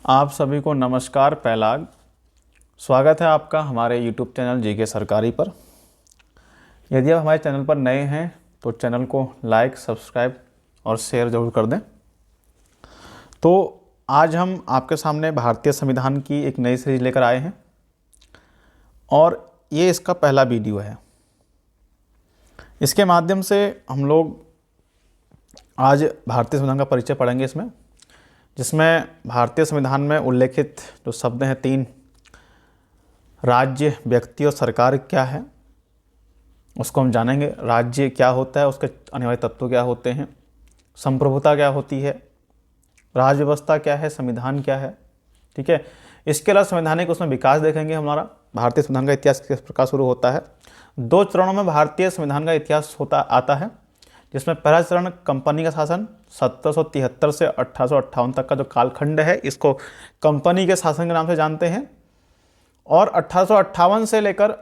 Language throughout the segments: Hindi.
आप सभी को नमस्कार। पहलाग स्वागत है आपका हमारे YouTube चैनल जीके सरकारी पर। यदि आप हमारे चैनल पर नए हैं तो चैनल को लाइक, सब्सक्राइब और शेयर ज़रूर कर दें। तो आज हम आपके सामने भारतीय संविधान की एक नई सीरीज लेकर आए हैं और ये इसका पहला वीडियो है। इसके माध्यम से हम लोग आज भारतीय संविधान का परिचय पढ़ेंगे जिसमें भारतीय संविधान में उल्लेखित जो शब्द हैं 3, राज्य, व्यक्ति और सरकार क्या है, उसको हम जानेंगे। राज्य क्या होता है, उसके अनिवार्य तत्व क्या होते हैं, संप्रभुता क्या होती है, राज व्यवस्था क्या है, संविधान क्या है। ठीक है। इसके अलावा संवैधानिक उसमें विकास देखेंगे। हमारा भारतीय संविधान का इतिहास किस प्रकार शुरू होता है। 2 चरणों में भारतीय संविधान का इतिहास आता है, जिसमें पहला चरण कंपनी का शासन 1773 से 1858 तक का जो कालखंड है, इसको कंपनी के शासन के नाम से जानते हैं। और 1858 से लेकर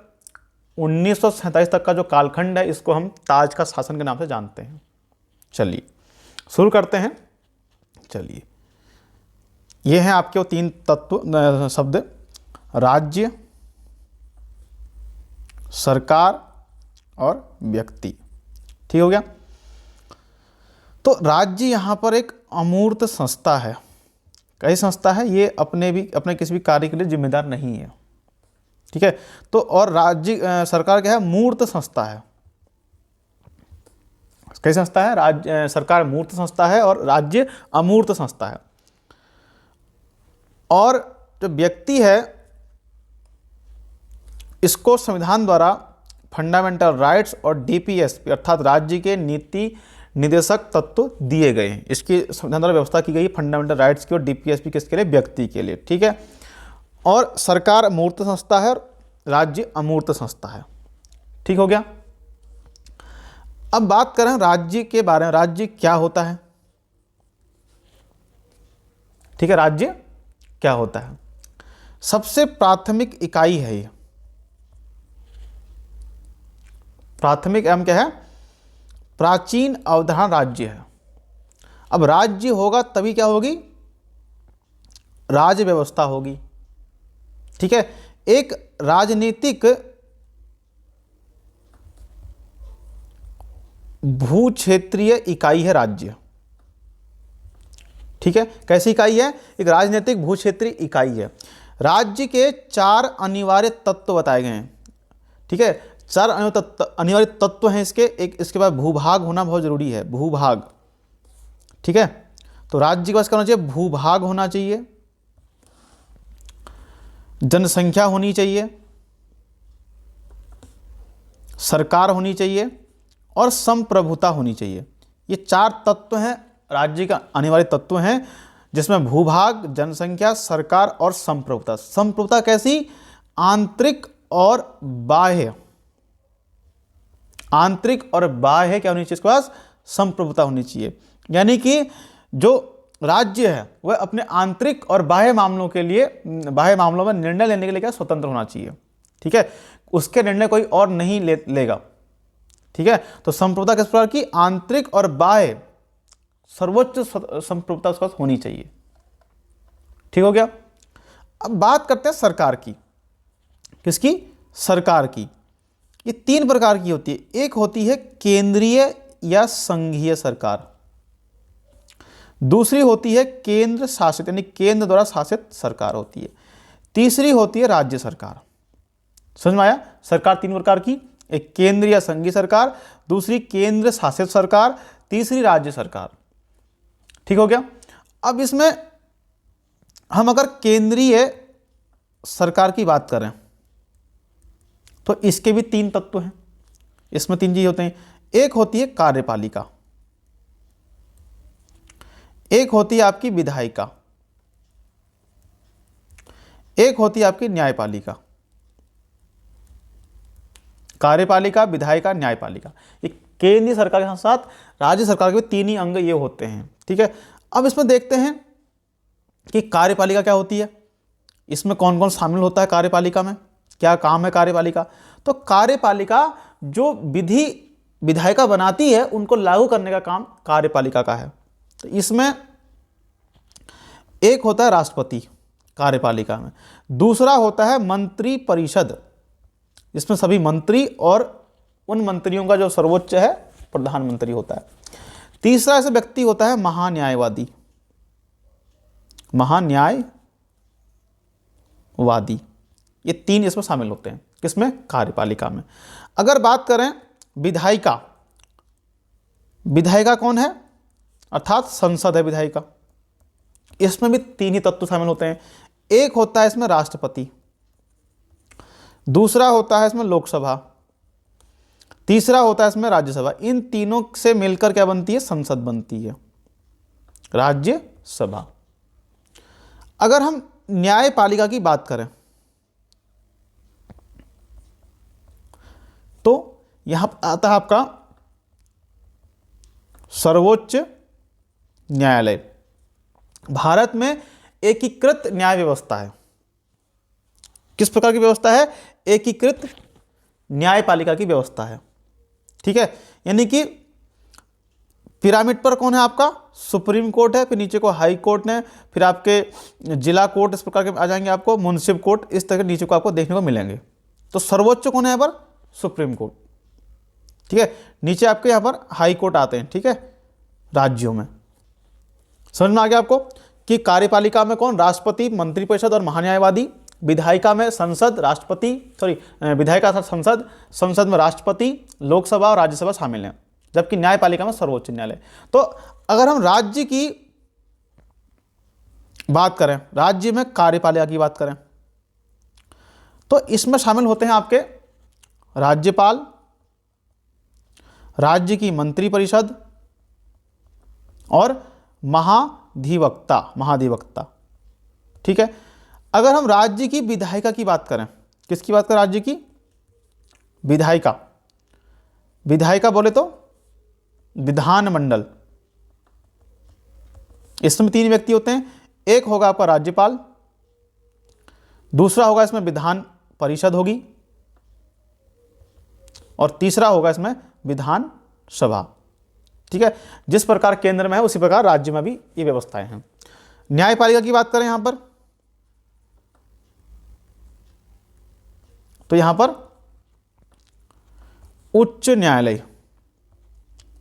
1947 तक का जो कालखंड है, इसको हम ताज का शासन के नाम से जानते हैं। चलिए शुरू करते हैं। चलिए, ये हैं आपके वो 3 तत्व शब्द, राज्य, सरकार और व्यक्ति। ठीक हो गया। तो राज्य यहाँ पर एक अमूर्त संस्था है। कैसी संस्था है? ये अपने किसी भी कार्य के लिए जिम्मेदार नहीं है। ठीक है। तो और राज्य सरकार क्या है? मूर्त संस्था है। कैसी संस्था है? सरकार मूर्त संस्था है और राज्य अमूर्त संस्था है। और जो व्यक्ति है, इसको संविधान द्वारा फंडामेंटल राइट्स और डीपीएस अर्थात राज्य के नीति निदेशक तत्व दिए गए हैं। इसकी संविधान द्वारा व्यवस्था की गई फंडामेंटल राइट्स की और डीपीएसपी किसके लिए? व्यक्ति के लिए। ठीक है। और सरकार मूर्त संस्था है और राज्य अमूर्त संस्था है। ठीक हो गया। अब बात करें राज्य के बारे में। राज्य क्या होता है? ठीक है, राज्य क्या होता है? सबसे प्राथमिक इकाई है ये। प्राथमिक एवं क्या है? प्राचीन अवधारणा राज्य है। अब राज्य होगा तभी क्या होगी? राज व्यवस्था होगी। ठीक है। एक राजनीतिक भू क्षेत्रीय इकाई है राज्य। ठीक है। कैसी इकाई है? एक राजनीतिक भू क्षेत्रीय इकाई है। राज्य के 4 अनिवार्य तत्व बताए गए हैं। ठीक है। 4 अनिवार्य तत्व हैं इसके। इसके बाद भूभाग होना बहुत जरूरी है। भूभाग। ठीक है। तो राज्य के पास क्या होना चाहिए? भूभाग होना चाहिए, जनसंख्या होनी चाहिए, सरकार होनी चाहिए और संप्रभुता होनी चाहिए। ये 4 तत्व हैं राज्य का अनिवार्य तत्व हैं, जिसमें भूभाग, जनसंख्या, सरकार और संप्रभुता। संप्रभुता कैसी? आंतरिक और बाह्य। आंतरिक और बाह्य क्या होनी चाहिए? इसके पास संप्रभुता होनी चाहिए। यानी कि जो राज्य है वह अपने आंतरिक और बाह्य मामलों में निर्णय लेने के लिए क्या स्वतंत्र होना चाहिए। ठीक है। उसके निर्णय कोई और नहीं लेगा। ठीक है। तो संप्रभुता किस प्रकार की? आंतरिक और बाह्य सर्वोच्च संप्रभुता उसके पास होनी चाहिए। ठीक हो गया। अब बात करते हैं सरकार की। किसकी? सरकार की। ये 3 प्रकार की होती है। एक होती है केंद्रीय या संघीय सरकार, दूसरी होती है केंद्र शासित यानी केंद्र द्वारा शासित सरकार होती है, तीसरी होती है राज्य सरकार। समझ में आया? सरकार 3 प्रकार की, एक केंद्रीय या संघीय सरकार, दूसरी केंद्र शासित सरकार, तीसरी राज्य सरकार। ठीक हो गया। अब इसमें हम अगर केंद्रीय सरकार की बात करें तो इसके भी 3 तत्व हैं। इसमें 3 चीजें होते हैं। एक होती है कार्यपालिका, एक होती है आपकी विधायिका, एक होती है आपकी न्यायपालिका। कार्यपालिका, विधायिका, न्यायपालिका। ये केंद्रीय सरकार के साथ राज्य सरकार के 3 ही अंग ये होते हैं। ठीक है। अब इसमें देखते हैं कि कार्यपालिका क्या होती है, इसमें कौन कौन शामिल होता है, कार्यपालिका में क्या काम है कार्यपालिका। तो कार्यपालिका जो विधि विधायिका बनाती है उनको लागू करने का काम कार्यपालिका का है। तो इसमें एक होता है राष्ट्रपति कार्यपालिका में, दूसरा होता है मंत्री परिषद, जिसमें सभी मंत्री और उन मंत्रियों का जो सर्वोच्च है प्रधानमंत्री होता है। तीसरा ऐसा व्यक्ति होता है महान्यायवादी, महान्यायवादी। ये तीन इसमें शामिल होते हैं, किसमें? कार्यपालिका में। अगर बात करें विधायिका, विधायिका कौन है? अर्थात संसद है विधायिका। इसमें भी तीन ही तत्व शामिल होते हैं। एक होता है इसमें राष्ट्रपति, दूसरा होता है इसमें लोकसभा, तीसरा होता है इसमें राज्यसभा। इन तीनों से मिलकर क्या बनती है? संसद बनती है, राज्यसभा। अगर हम न्यायपालिका की बात करें तो यहां आता है आपका सर्वोच्च न्यायालय। भारत में एकीकृत न्याय व्यवस्था है। किस प्रकार की व्यवस्था है? एकीकृत न्यायपालिका की व्यवस्था है। ठीक है, यानी कि पिरामिड पर कौन है आपका? सुप्रीम कोर्ट है, फिर नीचे को हाई कोर्ट है, फिर आपके जिला कोर्ट, इस प्रकार के आ जाएंगे आपको, मुंसिफ कोर्ट, इस तरह के नीचे को आपको देखने को मिलेंगे। तो सर्वोच्च कौन है यहाँ पर? Supreme court. ठीक है, नीचे आपके यहाँ पर हाई कोर्ट आते हैं। ठीक है, राज्यों में। समझ में आ गया आपको कि कार्यपालिका में कौन? राष्ट्रपति, मंत्रिपरिषद और महान्यायवादी। विधायिका में संसद, विधायिका संसद, संसद में राष्ट्रपति, लोकसभा और राज्यसभा शामिल हैं, जबकि न्यायपालिका में सर्वोच्च न्यायालय। तो अगर हम राज्य की बात करें, राज्य में कार्यपालिका की बात करें, तो इसमें शामिल होते हैं आपके राज्यपाल, राज्य की मंत्रिपरिषद और महाधिवक्ता। ठीक है, अगर हम राज्य की विधायिका की बात करें, किसकी बात करें? राज्य की विधायिका। विधायिका बोले तो विधानमंडल। इसमें तीन व्यक्ति होते हैं। एक होगा आपका राज्यपाल, दूसरा होगा इसमें विधान परिषद होगी, और तीसरा होगा इसमें विधान सभा। ठीक है, जिस प्रकार केंद्र में है उसी प्रकार राज्य में भी ये व्यवस्थाएं हैं। न्यायपालिका की बात करें यहां पर, तो यहां पर उच्च न्यायालय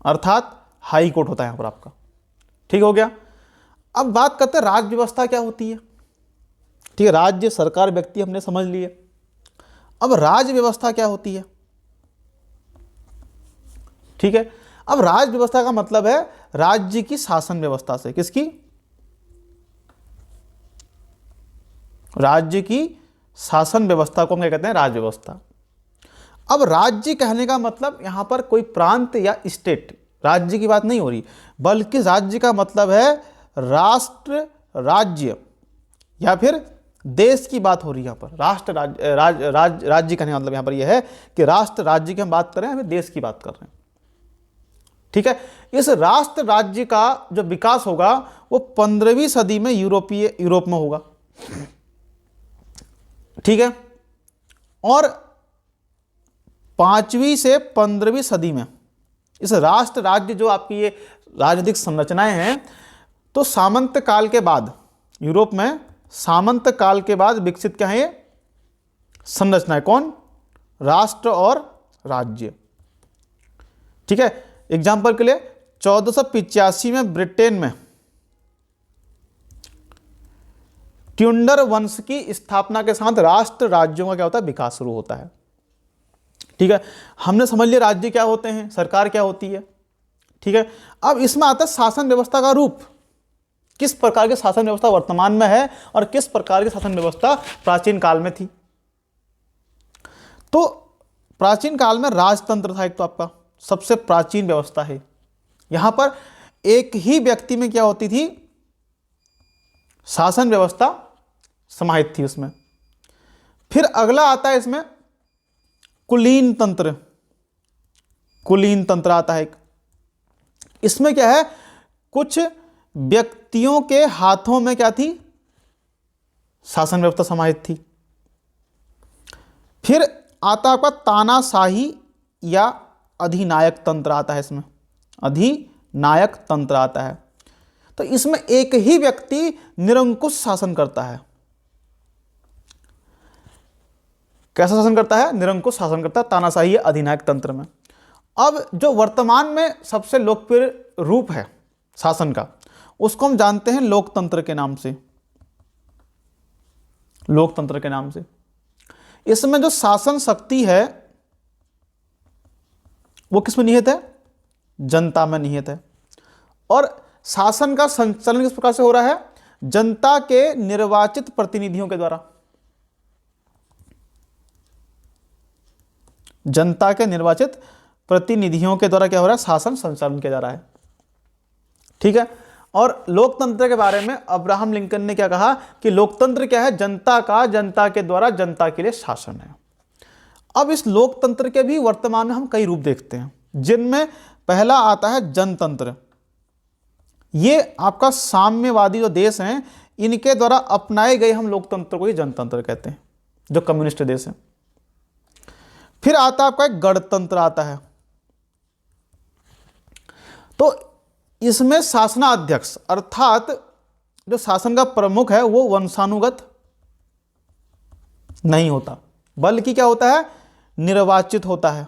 अर्थात हाई कोर्ट होता है यहां पर आपका। ठीक हो गया। अब बात करते हैं राज्य व्यवस्था क्या होती है। ठीक है, राज्य, सरकार, व्यक्ति हमने समझ लिए। अब राज्य व्यवस्था क्या होती है? ठीक है, अब राज्य व्यवस्था का मतलब है राज्य की शासन व्यवस्था से। किसकी? राज्य की शासन व्यवस्था को हम क्या कहते हैं? राज्य व्यवस्था। अब राज्य कहने का मतलब यहां पर कोई प्रांत या स्टेट, राज्य की बात नहीं हो रही, बल्कि राज्य का मतलब है राष्ट्र, राज्य या फिर देश की बात हो रही है। यहां पर राष्ट्र, राज्य कहने का मतलब यहां पर यह है कि राष्ट्र, राज्य की हम बात कर रहे हैं, हमें देश की बात कर रहे हैं। ठीक है, इस राष्ट्र राज्य का जो विकास होगा वो 15वीं सदी में यूरोप में होगा। ठीक है, और 5वीं से 15वीं सदी में इस राष्ट्र राज्य जो आपकी ये राजनीतिक संरचनाएं हैं, तो सामंत काल के बाद यूरोप में सामंत काल के बाद विकसित क्या है ये संरचनाएं? कौन? राष्ट्र और राज्य। ठीक है, एग्जाम्पल के लिए 1485 में ब्रिटेन में ट्यूडर वंश की स्थापना के साथ राष्ट्र राज्यों का क्या होता है? विकास शुरू होता है। ठीक है, हमने समझ लिया राज्य क्या होते हैं, सरकार क्या होती है। ठीक है, अब इसमें आता है शासन व्यवस्था का रूप। किस प्रकार की शासन व्यवस्था वर्तमान में है और किस प्रकार की शासन व्यवस्था प्राचीन काल में थी। तो प्राचीन काल में राजतंत्र था एक, तो आपका सबसे प्राचीन व्यवस्था है। यहां पर एक ही व्यक्ति में क्या होती थी? शासन व्यवस्था समाहित थी उसमें। फिर अगला आता है इसमें कुलीन तंत्र। कुलीन तंत्र आता है एक। इसमें क्या है? कुछ व्यक्तियों के हाथों में क्या थी? शासन व्यवस्था समाहित थी। फिर आता आपका तानाशाही या अधिनायक तंत्र आता है इसमें। अधिनायक तंत्र आता है। तो इसमें एक ही व्यक्ति निरंकुश शासन करता है। कैसा शासन करता है? निरंकुश शासन करता है, तानाशाही अधिनायक तंत्र में। अब जो वर्तमान में सबसे लोकप्रिय रूप है शासन का, उसको हम जानते हैं लोकतंत्र के नाम से। लोकतंत्र के नाम से इसमें जो शासन शक्ति है वो किस में निहित है? जनता में निहित है। और शासन का संचालन किस प्रकार से हो रहा है? जनता के निर्वाचित प्रतिनिधियों के द्वारा। जनता के निर्वाचित प्रतिनिधियों के द्वारा क्या हो रहा है? शासन संचालन किया जा रहा है। ठीक है। और लोकतंत्र के बारे में अब्राहम लिंकन ने क्या कहा कि लोकतंत्र क्या है? जनता का, जनता के द्वारा, जनता के लिए शासन है। अब इस लोकतंत्र के भी वर्तमान में हम कई रूप देखते हैं, जिनमें पहला आता है जनतंत्र। ये आपका साम्यवादी जो देश हैं, इनके द्वारा अपनाए गए हम लोकतंत्र को ही जनतंत्र कहते हैं, जो कम्युनिस्ट देश हैं। फिर आता है आपका एक गणतंत्र आता है। तो इसमें शासनाध्यक्ष अर्थात जो शासन का प्रमुख है वो वंशानुगत नहीं होता, बल्कि क्या होता है? निर्वाचित होता है।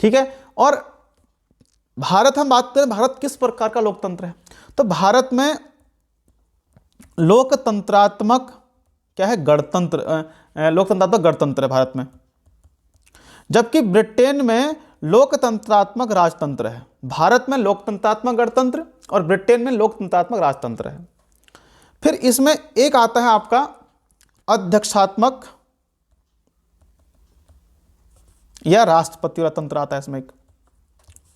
ठीक है। और भारत, हम बात करें भारत किस प्रकार का लोकतंत्र है, तो भारत में लोकतंत्रात्मक क्या है? गणतंत्र, लोकतंत्रात्मक गणतंत्र है भारत में। जबकि ब्रिटेन में लोकतंत्रात्मक राजतंत्र है। भारत में लोकतंत्रात्मक गणतंत्र और ब्रिटेन में लोकतंत्रात्मक राजतंत्र है। फिर इसमें एक आता है आपका अध्यक्षात्मक या राष्ट्रपति वाला तंत्र आता है इसमें एक।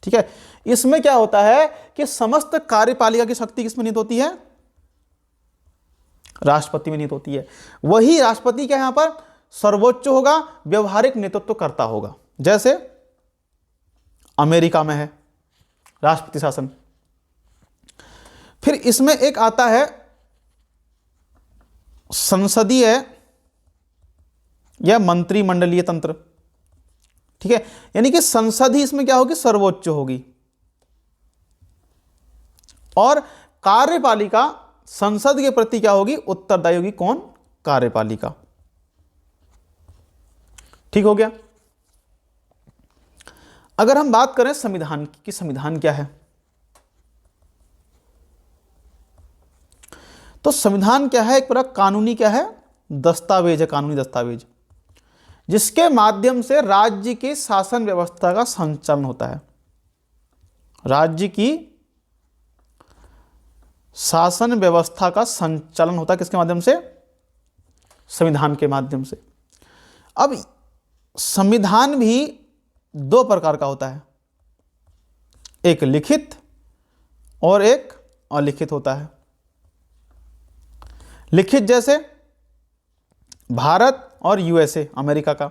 ठीक है। इसमें क्या होता है कि समस्त कार्यपालिका की शक्ति किसमें निहित होती है? राष्ट्रपति में निहित होती है। वही राष्ट्रपति क्या यहां पर सर्वोच्च होगा, व्यवहारिक नेतृत्व करता होगा, जैसे अमेरिका में है राष्ट्रपति शासन। फिर इसमें एक आता है संसदीय या मंत्रिमंडलीय तंत्र। ठीक है। यानी कि संसद ही इसमें क्या होगी? सर्वोच्च होगी। और कार्यपालिका संसद के प्रति क्या होगी? उत्तरदायी होगी। कौन? कार्यपालिका। ठीक हो गया। अगर हम बात करें संविधान की कि संविधान क्या है, तो संविधान क्या है? एक प्रकार कानूनी क्या है? दस्तावेज है, कानूनी दस्तावेज, जिसके माध्यम से राज्य की शासन व्यवस्था का संचालन होता है। राज्य की शासन व्यवस्था का संचालन होता है किसके माध्यम से? संविधान के माध्यम से। अब संविधान भी दो प्रकार का होता है, एक लिखित और एक अलिखित होता है। लिखित जैसे भारत और यूएसए अमेरिका का,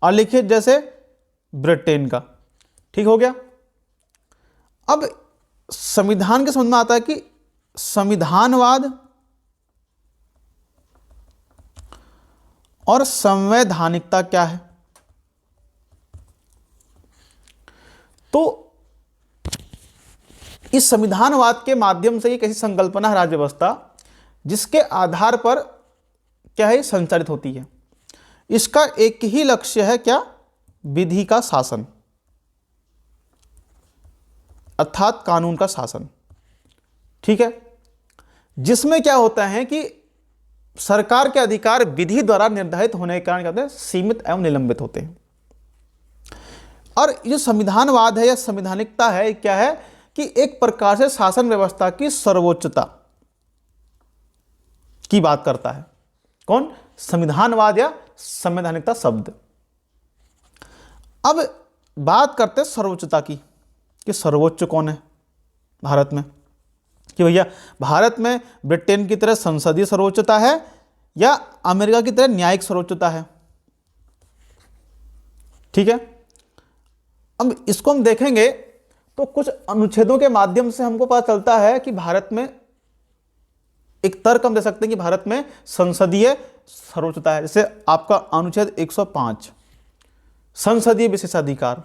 अलिखित जैसे ब्रिटेन का। ठीक हो गया। अब संविधान के समझ में आता है कि संविधानवाद और संवैधानिकता क्या है। तो इस संविधानवाद के माध्यम से एक ऐसी संकल्पना है राज्य व्यवस्था जिसके आधार पर क्या है? संचालित होती है। इसका एक ही लक्ष्य है, क्या? विधि का शासन, अर्थात कानून का शासन। ठीक है। जिसमें क्या होता है कि सरकार के अधिकार विधि द्वारा निर्धारित होने के कारण क्या होते हैं? सीमित एवं निलंबित होते हैं। और ये संविधानवाद है या संवैधानिकता है, क्या है कि एक प्रकार से शासन व्यवस्था की सर्वोच्चता की बात करता है। कौन? संविधानवाद या संवैधानिकता शब्द। अब बात करते हैं सर्वोच्चता की कि सर्वोच्च कौन है भारत में, कि भैया भारत में ब्रिटेन की तरह संसदीय सर्वोच्चता है या अमेरिका की तरह न्यायिक सर्वोच्चता है। ठीक है। अब इसको हम देखेंगे तो कुछ अनुच्छेदों के माध्यम से हमको पता चलता है कि भारत में एक तर्क हम दे सकते हैं कि भारत में संसदीय सर्वोच्चता है। जैसे आपका अनुच्छेद 105 संसदीय विशेषाधिकार,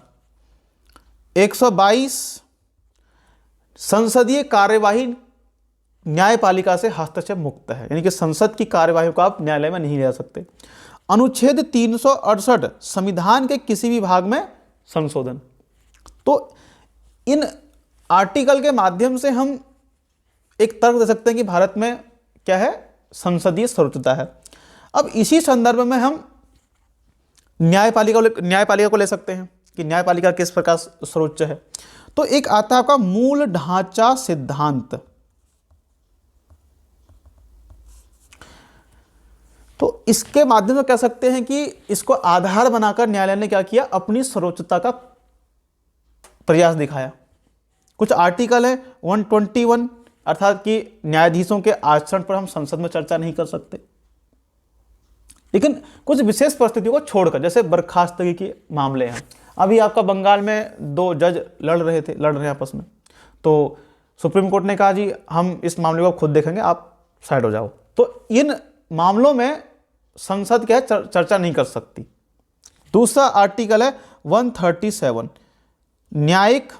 122 संसदीय कार्यवाही न्यायपालिका से हस्तक्षेप मुक्त है, यानी कि संसद की कार्यवाही को आप न्यायालय में नहीं ले जा सकते। अनुच्छेद 368 संविधान के किसी भी भाग में संशोधन। तो इन आर्टिकल के माध्यम से हम एक तर्क दे सकते हैं कि भारत में क्या है, संसदीय सर्वोच्चता है। अब इसी संदर्भ में हम न्यायपालिका को ले सकते हैं कि न्यायपालिका किस प्रकार सर्वोच्च है। तो एक आता है आपका मूल ढांचा सिद्धांत। तो इसके माध्यम से कह सकते हैं कि इसको आधार बनाकर न्यायालय ने क्या किया, अपनी सर्वोच्चता का प्रयास दिखाया। कुछ आर्टिकल है 121, अर्थात कि न्यायाधीशों के आचरण पर हम संसद में चर्चा नहीं कर सकते, लेकिन कुछ विशेष परिस्थितियों को छोड़कर, जैसे बर्खास्तगी के मामले हैं। अभी आपका बंगाल में 2 जज लड़ रहे हैं आपस में, तो सुप्रीम कोर्ट ने कहा जी हम इस मामले को खुद देखेंगे, आप साइड हो जाओ। तो इन मामलों में संसद क्या है, चर्चा नहीं कर सकती। दूसरा आर्टिकल है 137, न्यायिक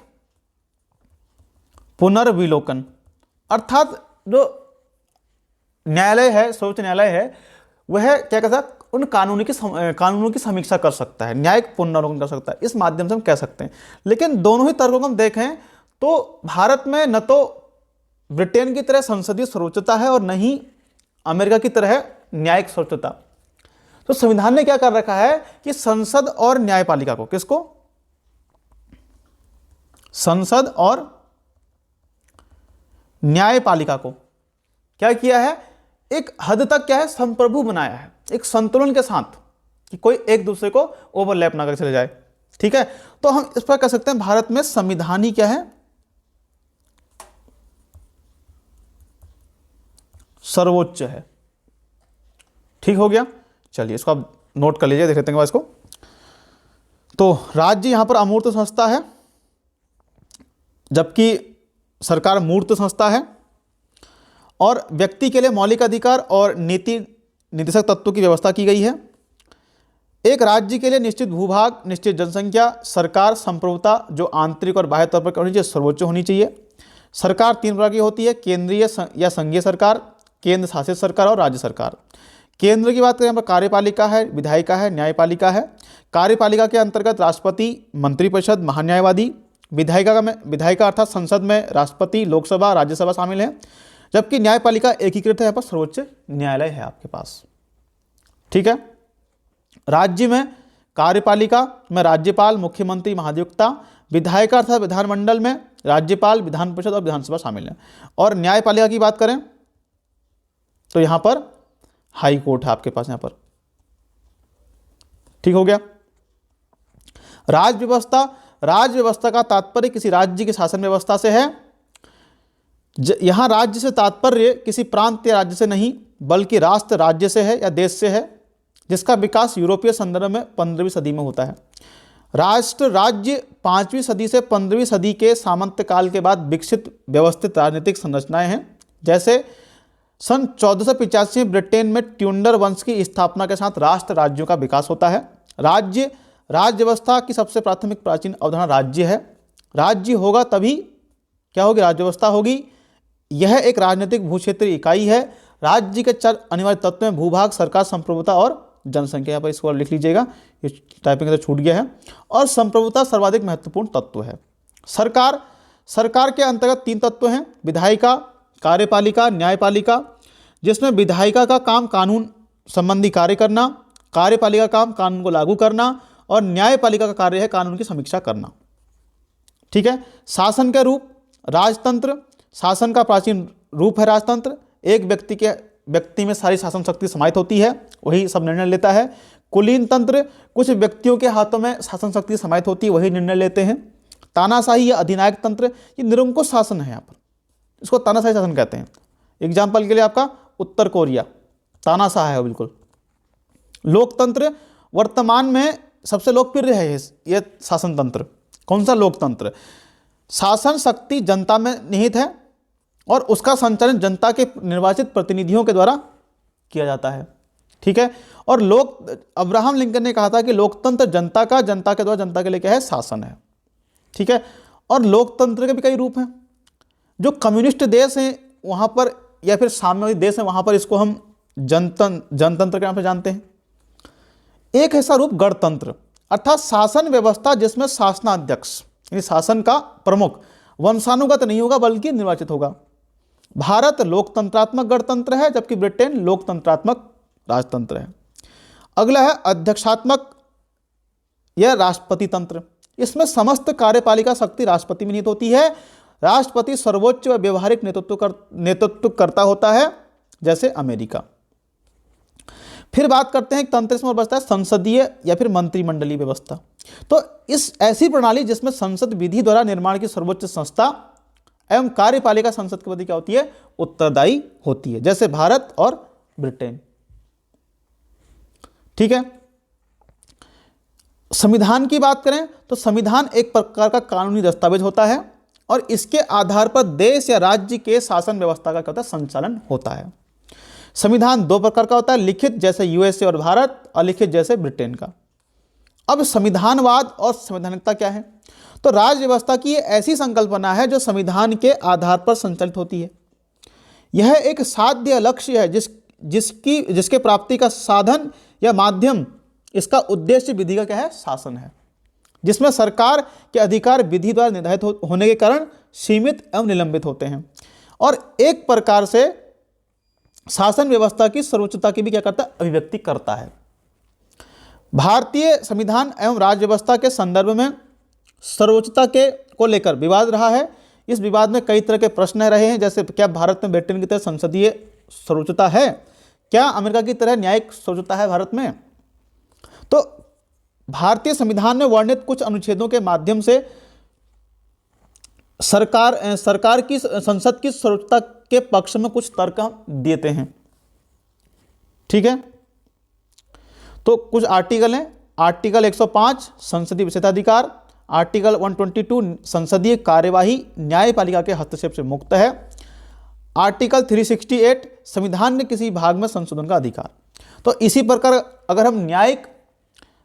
पुनर्विलोकन, अर्थात जो न्यायालय है, सर्वोच्च न्यायालय है, वह क्या कर सकता है, उन कानूनों की समीक्षा कर सकता है, न्यायिक पुनर्विलोकन कर सकता है। इस माध्यम से हम कह सकते हैं। लेकिन दोनों ही तर्कों को हम देखें तो भारत में न तो ब्रिटेन की तरह संसदीय सर्वोच्चता है और न ही अमेरिका की तरह है न्यायिक सर्वोच्चता। तो संविधान ने क्या कर रखा है कि संसद और न्यायपालिका को, किसको, संसद और न्यायपालिका को क्या किया है, एक हद तक क्या है, संप्रभु बनाया है, एक संतुलन के साथ, कि कोई एक दूसरे को ओवरलैप ना कर चले जाए। ठीक है, तो हम इस पर कह सकते हैं भारत में संविधान ही क्या है, सर्वोच्च है। ठीक हो गया, चलिए इसको आप नोट कर लीजिए, देख लेते हैं इसको। तो राज्य यहां पर अमूर्त संस्था है, जबकि सरकार मूर्त संस्था है, और व्यक्ति के लिए मौलिक अधिकार और नीति निर्देशक तत्वों की व्यवस्था की गई है। एक राज्य के लिए निश्चित भूभाग, निश्चित जनसंख्या, सरकार संप्रभुता जो आंतरिक और बाह्य तौर पर होनी चाहिए, सर्वोच्च होनी चाहिए। सरकार 3 प्रकार की होती है, केंद्रीय या संघीय सरकार, केंद्र शासित सरकार और राज्य सरकार। केंद्र की बात करें, यहाँ पर कार्यपालिका है, विधायिका है, न्यायपालिका है। कार्यपालिका के अंतर्गत राष्ट्रपति, मंत्रिपरिषद, महान्यायवादी। विधायिका अर्थात संसद में राष्ट्रपति, लोकसभा, राज्यसभा शामिल है। जबकि न्यायपालिका एकीकृत है, यहाँ पर सर्वोच्च न्यायालय है आपके पास। ठीक है, राज्य में कार्यपालिका में राज्यपाल, मुख्यमंत्री, महाधिवक्ता। विधायिका अर्थात विधानमंडल में राज्यपाल, विधान परिषद और विधानसभा शामिल है। और न्यायपालिका की बात करें तो यहाँ पर हाई कोर्ट है आपके पास यहाँ पर। ठीक हो गया। राज्य व्यवस्था का तात्पर्य किसी राज्य की शासन व्यवस्था से है। यहां राज्य से तात्पर्य किसी प्रांत या राज्य से नहीं, बल्कि राष्ट्र राज्य से है या देश से है, जिसका विकास यूरोपीय संदर्भ में 15वीं सदी में होता है। राष्ट्र राज्य 5वीं सदी से 15वीं सदी के सामंत काल के बाद विकसित व्यवस्थित राजनीतिक संरचनाएं हैं। जैसे सन 1485 में ब्रिटेन में ट्यूडर वंश की स्थापना के साथ राष्ट्र राज्यों का विकास होता है। राज्य व्यवस्था की सबसे प्राथमिक प्राचीन अवधारणा राज्य है। राज्य होगा तभी क्या होगी, राज्य व्यवस्था होगी। यह एक राजनीतिक भूक्षेत्रीय इकाई है। राज्य के 4 अनिवार्य तत्व में भूभाग, सरकार, संप्रभुता और जनसंख्या। यहाँ पर इसको लिख लीजिएगा, ये टाइपिंग तो छूट गया है। और संप्रभुता सर्वाधिक महत्वपूर्ण तत्व है। सरकार के अंतर्गत 3 तत्व हैं, विधायिका, कार्यपालिका, न्यायपालिका, जिसमें विधायिका का काम कानून संबंधी कार्य करना, कार्यपालिका का काम कानून को लागू करना, और न्यायपालिका का कार्य है कानून की समीक्षा करना। ठीक है। शासन के रूप, राजतंत्र, शासन का प्राचीन रूप है राजतंत्र। एक व्यक्ति में सारी शासन शक्ति समाहित होती है, वही सब निर्णय लेता है। कुलीन तंत्र, कुछ व्यक्तियों के हाथों में शासन शक्ति समाहित होती है, वही निर्णय लेते हैं। तानाशाही या अधिनायक तंत्र, ये निरंकुश शासन है, यहाँ पर इसको तानाशाही शासन कहते हैं। एग्जाम्पल के लिए आपका उत्तर कोरिया तानाशाह है बिल्कुल। लोकतंत्र, वर्तमान में सबसे लोकप्रिय है ये शासन तंत्र। कौन सा? लोकतंत्र। शासन शक्ति जनता में निहित है और उसका संचालन जनता के निर्वाचित प्रतिनिधियों के द्वारा किया जाता है। ठीक है। और अब्राहम लिंकन ने कहा था कि लोकतंत्र जनता के द्वारा जनता के लिए क्या है? शासन है। ठीक है। और लोकतंत्र के भी कई रूप हैं। जो कम्युनिस्ट देश हैं वहाँ पर, या फिर साम्यवादी देश हैं वहाँ पर, इसको हम जनतंत्र के नाम से जानते हैं। एक ऐसा रूप गणतंत्र, अर्थात शासन व्यवस्था जिसमें शासनाध्यक्ष यानी शासन का प्रमुख वंशानुगत नहीं होगा बल्कि निर्वाचित होगा। भारत लोकतंत्रात्मक गणतंत्र है, जबकि ब्रिटेन लोकतंत्रात्मक राजतंत्र है। अगला है अध्यक्षात्मक या राष्ट्रपति तंत्र। इसमें समस्त कार्यपालिका शक्ति राष्ट्रपति में निहित होती है। राष्ट्रपति सर्वोच्च व व्यवहारिक नेतृत्व करता होता है, जैसे अमेरिका। फिर बात करते हैं एक तंत्र इसमें बचता है संसदीय या फिर मंत्रिमंडलीय व्यवस्था। तो इस ऐसी प्रणाली जिसमें संसद विधि द्वारा निर्माण की सर्वोच्च संस्था एवं कार्यपालिका संसद के प्रति क्या होती है, उत्तरदायी होती है, जैसे भारत और ब्रिटेन। ठीक है। संविधान की बात करें तो संविधान एक प्रकार का कानूनी दस्तावेज होता है और इसके आधार पर देश या राज्य के शासन व्यवस्था का क्या होता है, संचालन होता है। संविधान दो प्रकार का होता है, लिखित जैसे यूएसए और भारत, अलिखित जैसे ब्रिटेन का। अब संविधानवाद और संवैधानिकता क्या है, तो राज्य व्यवस्था की ऐसी संकल्पना है जो संविधान के आधार पर संचालित होती है। यह एक साध्य लक्ष्य है जिसके प्राप्ति का साधन या माध्यम, इसका उद्देश्य विधि का क्या है, शासन है, जिसमें सरकार के अधिकार विधि द्वारा निर्धारित होने के कारण सीमित एवं निलंबित होते हैं और एक प्रकार से शासन व्यवस्था की सर्वोच्चता की भी क्या करता है, अभिव्यक्ति करता है। भारतीय संविधान एवं राज्य व्यवस्था के संदर्भ में सर्वोच्चता को लेकर विवाद रहा है। इस विवाद में कई तरह के प्रश्न रहे हैं, जैसे क्या भारत में ब्रिटेन की तरह संसदीय सर्वोच्चता है, क्या अमेरिका की तरह न्यायिक सर्वोच्चता है भारत में। तो भारतीय संविधान में वर्णित कुछ अनुच्छेदों के माध्यम से सरकार की संसद की सर्वोच्चता के पक्ष में कुछ तर्क हम देते हैं। ठीक है। तो कुछ आर्टिकल हैं। आर्टिकल 105 संसदीय विशेषाधिकार, आर्टिकल 122 संसदीय कार्यवाही न्यायपालिका के हस्तक्षेप से मुक्त है, आर्टिकल 368 संविधान के किसी भाग में संशोधन का अधिकार। तो इसी प्रकार अगर हम न्यायिक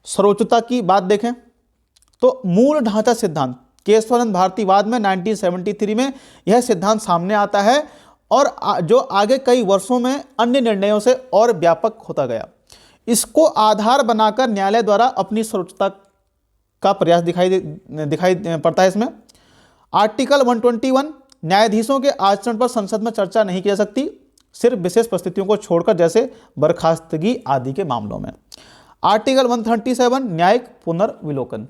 सर्वोच्चता की बात देखें तो मूल ढांचा सिद्धांत केशवानंद भारतीवाद में 1973 में यह सिद्धांत सामने आता है और जो आगे कई वर्षों में अन्य निर्णयों से और व्यापक होता गया। इसको आधार बनाकर न्यायालय द्वारा अपनी सर्वोच्चता का प्रयास दिखाई पड़ता है। इसमें आर्टिकल 121 न्यायाधीशों के आचरण पर संसद में चर्चा नहीं की जा सकती, सिर्फ विशेष परिस्थितियों को छोड़कर, जैसे बर्खास्तगी आदि के मामलों में। आर्टिकल 137 न्यायिक पुनर्विलोकन।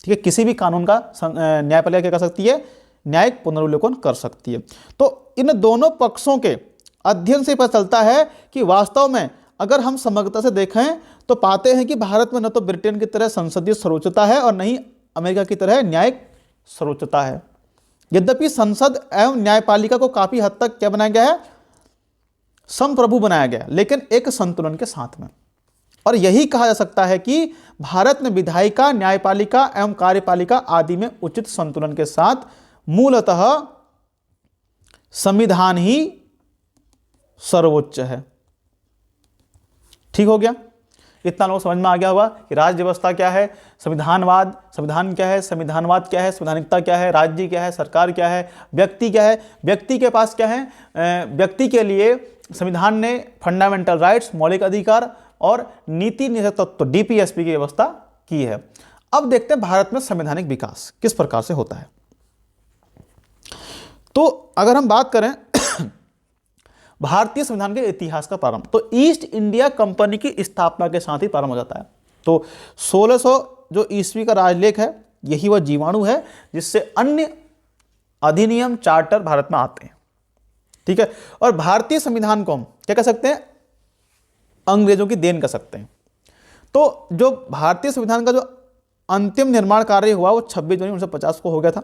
ठीक है, किसी भी कानून का न्यायपालिका क्या कर सकती है, न्यायिक पुनर्विलोकन कर सकती है। तो इन दोनों पक्षों के अध्ययन से पता चलता है कि वास्तव में अगर हम समग्रता से देखें तो पाते हैं कि भारत में न तो ब्रिटेन की तरह संसदीय सर्वोच्चता है और न ही अमेरिका की तरह न्यायिक सर्वोच्चता है। यद्यपि संसद एवं न्यायपालिका को काफी हद तक क्या बनाया गया है, संप्रभु बनाया गया, लेकिन एक संतुलन के साथ में। और यही कहा जा सकता है कि भारत में विधायिका, न्यायपालिका एवं कार्यपालिका आदि में उचित संतुलन के साथ मूलतः संविधान ही सर्वोच्च है। ठीक हो गया, इतना लोग समझ में आ गया होगा कि राज्य व्यवस्था क्या है, संविधानवाद, संविधान क्या है, संविधानवाद क्या है, संवैधानिकता क्या है, राज्य क्या है, सरकार क्या है, व्यक्ति क्या है, व्यक्ति के पास क्या है। व्यक्ति के लिए संविधान ने फंडामेंटल राइट्स, मौलिक अधिकार और नीति निषेध तत्व डीपीएसपी की व्यवस्था की है। अब देखते हैं भारत में संवैधानिक विकास किस प्रकार से होता है। तो अगर हम बात करें भारतीय संविधान के इतिहास का प्रारंभ, तो ईस्ट इंडिया कंपनी की स्थापना के साथ ही प्रारंभ हो जाता है। तो 1600 जो ईस्वी का राजलेख है, यही वह जीवाणु है जिससे अन्य अधिनियम, चार्टर भारत में आते हैं। ठीक है, और भारतीय संविधान को हम क्या कह सकते हैं, अंग्रेजों की देन कह सकते हैं। तो जो भारतीय संविधान का जो अंतिम निर्माण कार्य हुआ वो 26 जनवरी 1950 को हो गया था।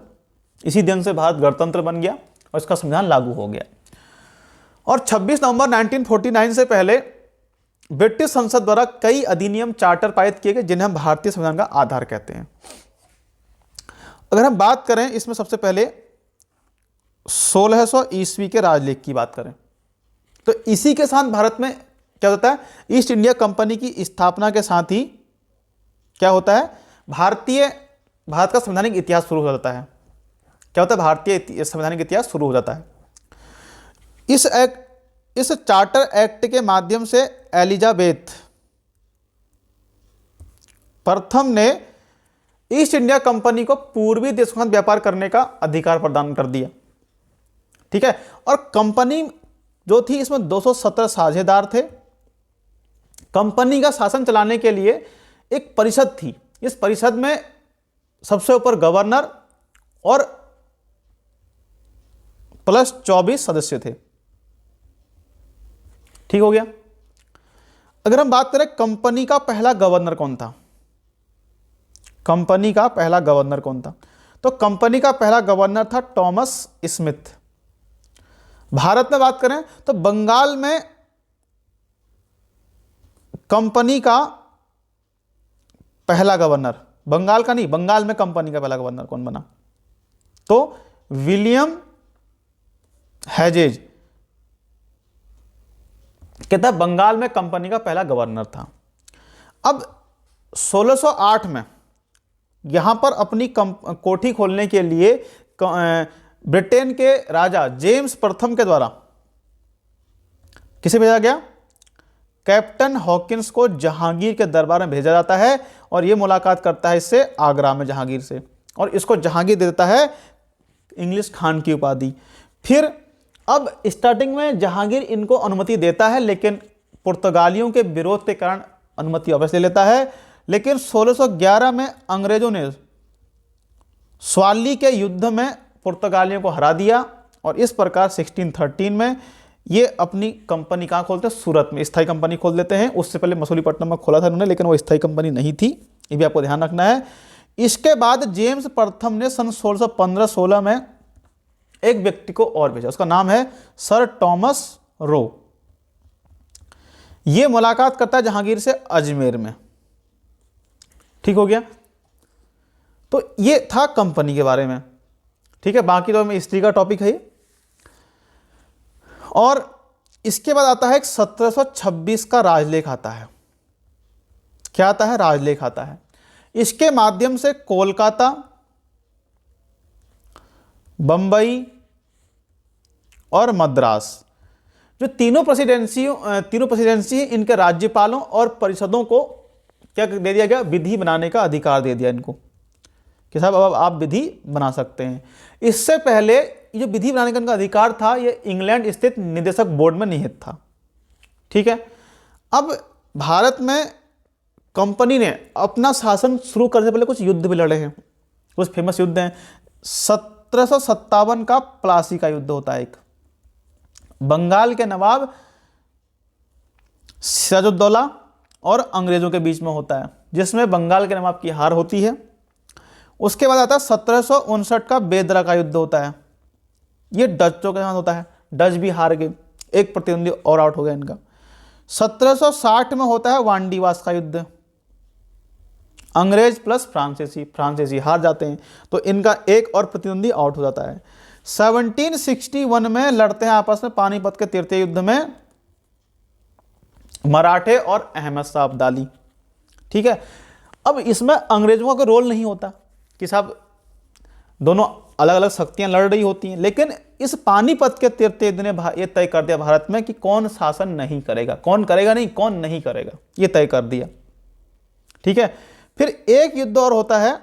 इसी दिन से भारत गणतंत्र बन गया और इसका संविधान लागू हो गया। और 26 नवंबर 1949 से पहले ब्रिटिश संसद द्वारा कई अधिनियम, चार्टर पारित किए गए जिन्हें हम भारतीय संविधान का आधार कहते हैं। अगर हम बात करें इसमें सबसे पहले 1600 ईस्वी के राजलेख की बात करें तो इसी के साथ भारत में क्या होता है, ईस्ट इंडिया कंपनी की स्थापना के साथ ही क्या होता है, भारत का संवैधानिक इतिहास शुरू हो जाता है। क्या होता है, भारतीय संवैधानिक इतिहास शुरू हो जाता है। इस चार्टर एक्ट के माध्यम से एलिजाबेथ प्रथम ने ईस्ट इंडिया कंपनी को पूर्वी देशों के साथ व्यापार करने का अधिकार प्रदान कर दिया। ठीक है, और कंपनी जो थी इसमें 217 साझेदार थे। कंपनी का शासन चलाने के लिए एक परिषद थी। इस परिषद में सबसे ऊपर गवर्नर और प्लस 24 सदस्य थे। ठीक हो गया। अगर हम बात करें कंपनी का पहला गवर्नर कौन था, कंपनी का पहला गवर्नर कौन था, तो कंपनी का पहला गवर्नर था टॉमस स्मिथ। भारत में बात करें तो बंगाल में कंपनी का पहला गवर्नर, बंगाल का नहीं, बंगाल में कंपनी का पहला गवर्नर कौन बना, तो विलियम हेजेज कहता है बंगाल में कंपनी का पहला गवर्नर था। अब 1608 में यहां पर अपनी कोठी खोलने के लिए ब्रिटेन के राजा जेम्स प्रथम के द्वारा किसे भेजा गया, कैप्टन हॉकिंस को जहांगीर के दरबार में भेजा जाता है और यह मुलाकात करता है इससे आगरा में जहांगीर से, और इसको जहांगीर दे देता है इंग्लिश खान की उपाधि। फिर अब स्टार्टिंग में जहांगीर इनको अनुमति देता है, लेकिन पुर्तगालियों के विरोध के कारण अनुमति वापस ले लेता है। लेकिन 1611 में अंग्रेजों ने स्वाली के युद्ध में पुर्तगालियों को हरा दिया और इस प्रकार 1613 में ये अपनी कंपनी कहाँ खोलते हैं, सूरत में स्थायी कंपनी खोल देते हैं। उससे पहले मसूलीपट्टनम में खोला था उन्होंने, लेकिन वो स्थायी कंपनी नहीं थी, ये भी आपको ध्यान रखना है। इसके बाद जेम्स प्रथम ने सन 1615-16 में एक व्यक्ति को और भेजा, उसका नाम है सर टॉमस रो। ये मुलाकात करता है जहांगीर से अजमेर में। ठीक हो गया, तो ये था कंपनी के बारे में। ठीक है, बाकी तो हिस्ट्री का टॉपिक है। और इसके बाद आता है एक 1726 का राजलेख आता है। क्या आता है, राजलेख आता है। इसके माध्यम से कोलकाता, बंबई और मद्रास जो तीनों प्रेसिडेंसी इनके राज्यपालों और परिषदों को क्या दे दिया गया, विधि बनाने का अधिकार दे दिया इनको कि साहब अब आप विधि बना सकते हैं। इससे पहले ये जो विधि बनाने का इनका अधिकार था ये इंग्लैंड स्थित निदेशक बोर्ड में निहित था। ठीक है, अब भारत में कंपनी ने अपना शासन शुरू करने से पहले कुछ युद्ध भी लड़े हैं। कुछ फेमस युद्ध हैं। 1757 का प्लासी का युद्ध होता है, एक बंगाल के नवाब सिराजुद्दौला और अंग्रेजों के बीच में होता है, जिसमें बंगाल के नवाब की हार होती है। उसके बाद आता है 1759 का बेदरा का युद्ध होता है। ये डचों के साथ होता है, डच भी हार गए, एक प्रतिद्वंदी और आउट हो गया इनका। 1760 में होता है वांडीवास का युद्ध, अंग्रेज प्लस फ्रांसीसी हार जाते हैं, तो इनका एक और प्रतिद्वंदी आउट हो जाता है। 1761 में लड़ते हैं आपस में पानीपत के तृतीय युद्ध में मराठे और अहमद शाह अब्दाली। ठीक है, अब इसमें अंग्रेजों का कोई रोल नहीं होता कि साहब दोनों अलग अलग शक्तियां लड़ रही होती हैं, लेकिन इस पानीपत के तृतीय दिन ये तय कर दिया भारत में कि कौन शासन नहीं करेगा, कौन करेगा नहीं, कौन नहीं करेगा, ये तय कर दिया। ठीक है, फिर एक युद्ध और होता है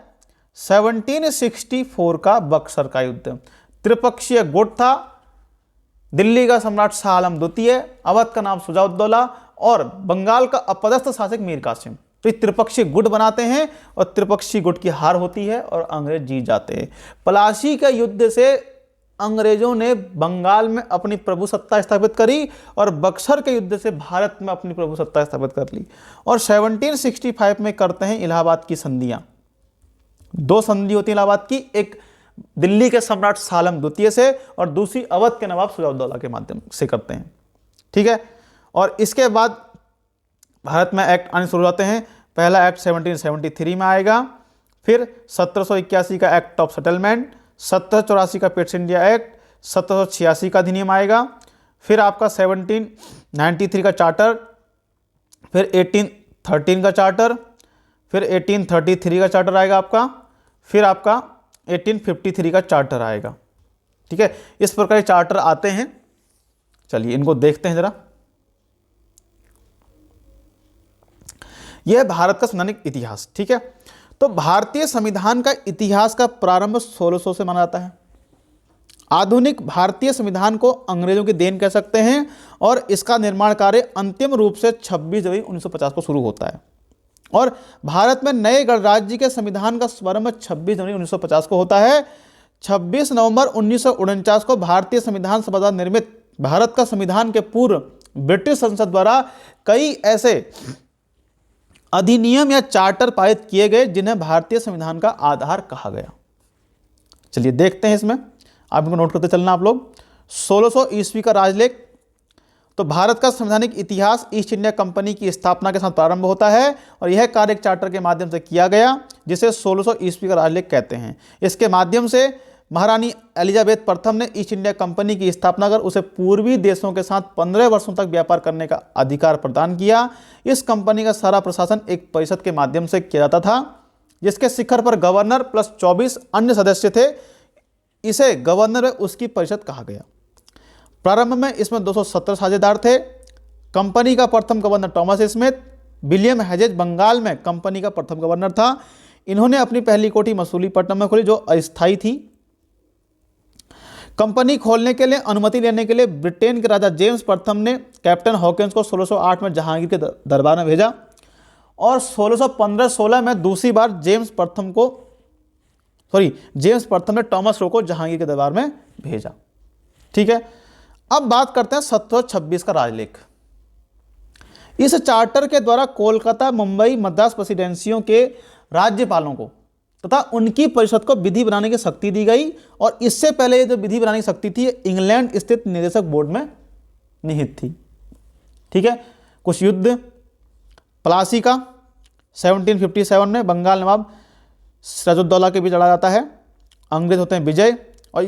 1764 का बक्सर का युद्ध। त्रिपक्षीय गुट था, दिल्ली का सम्राट शाह आलम द्वितीय, अवध का नाम शुजाउद्दौला और बंगाल का अपदस्थ शासक मीर कासिम। तो ये त्रिपक्षीय गुट बनाते हैं और त्रिपक्षीय गुट की हार होती है और अंग्रेज जीत जाते हैं। प्लासी के युद्ध से अंग्रेजों ने बंगाल में अपनी प्रभुसत्ता स्थापित करी और बक्सर के युद्ध से भारत में अपनी प्रभुसत्ता स्थापित कर ली। और 1765 में करते हैं इलाहाबाद की संधियां। दो संधि होती है इलाहाबाद की, एक दिल्ली के सम्राट शाह आलम द्वितीय से और दूसरी अवध के नवाब शुजाउद्दौला के माध्यम से करते हैं। ठीक है, और इसके बाद भारत में एक्ट आने शुरू होते हैं। पहला एक्ट 1773 में आएगा, फिर 1781 का एक्ट ऑफ सेटलमेंट, 1784 का पिट्स इंडिया एक्ट, 1786 का अधिनियम आएगा, फिर आपका 1793 का चार्टर, फिर 1813 का चार्टर, फिर 1833 का चार्टर आएगा आपका, फिर आपका 1853 का चार्टर आएगा। ठीक है, इस प्रकार के चार्टर आते हैं। चलिए इनको देखते हैं जरा। यह है भारत का संवैधानिक इतिहास। ठीक है, तो भारतीय संविधान का इतिहास का प्रारंभ 1600 से माना जाता है। आधुनिक भारतीय संविधान को अंग्रेजों की देन कह सकते हैं और इसका निर्माण कार्य अंतिम रूप से 26 जनवरी 1950 को शुरू होता है और भारत में नए गणराज्य के संविधान का शुभारंभ 26 जनवरी 1950 को होता है। 26 नवंबर 1949 को भारतीय संविधान सभा द्वारा निर्मित भारत का संविधान के पूर्व ब्रिटिश संसद द्वारा कई ऐसे अधिनियम या चार्टर पारित किए गए जिन्हें भारतीय संविधान का आधार कहा गया। चलिए देखते हैं इसमें, आप इनको नोट करते चलना आप लोग। 1600 ईस्वी का राजलेख। तो भारत का संवैधानिक इतिहास ईस्ट इंडिया कंपनी की स्थापना के साथ प्रारंभ होता है और यह कार्य एक चार्टर के माध्यम से किया गया जिसे 1600 ईस्वी का राजलेख कहते हैं। इसके माध्यम से महारानी एलिजाबेथ प्रथम ने ईस्ट इंडिया कंपनी की स्थापना कर उसे पूर्वी देशों के साथ 15 वर्षों तक व्यापार करने का अधिकार प्रदान किया। इस कंपनी का सारा प्रशासन एक परिषद के माध्यम से किया जाता था जिसके शिखर पर गवर्नर प्लस 24 अन्य सदस्य थे। इसे गवर्नर व उसकी परिषद कहा गया। प्रारंभ में इसमें 217 साझेदार थे। कंपनी का प्रथम governor Thomas Smith. William Hedges Bengal में कंपनी का प्रथम गवर्नर था। इन्होंने अपनी पहली कोठी मसूलीपट्टनम में खोली जो अस्थायी थी। कंपनी खोलने के लिए अनुमति लेने के लिए ब्रिटेन के राजा जेम्स प्रथम ने कैप्टन हॉकिंस को 1608 में जहांगीर के दरबार में भेजा और 1615-16 में दूसरी बार जेम्स प्रथम ने टॉमस रो को जहांगीर के दरबार में भेजा। ठीक है, अब बात करते हैं 1726 का राजलेख। इस चार्टर के द्वारा कोलकाता, मुंबई, मद्रास प्रेसिडेंसियों के राज्यपालों को तथा उनकी परिषद को विधि बनाने की शक्ति दी गई और इससे पहले ये जो विधि बनाने की शक्ति थी इंग्लैंड स्थित निदेशक बोर्ड में निहित थी। ठीक है, कुछ युद्ध। प्लासी का 1757 में बंगाल नवाब सिराजुद्दौला के बीच लड़ा जाता है। अंग्रेज होते हैं विजय और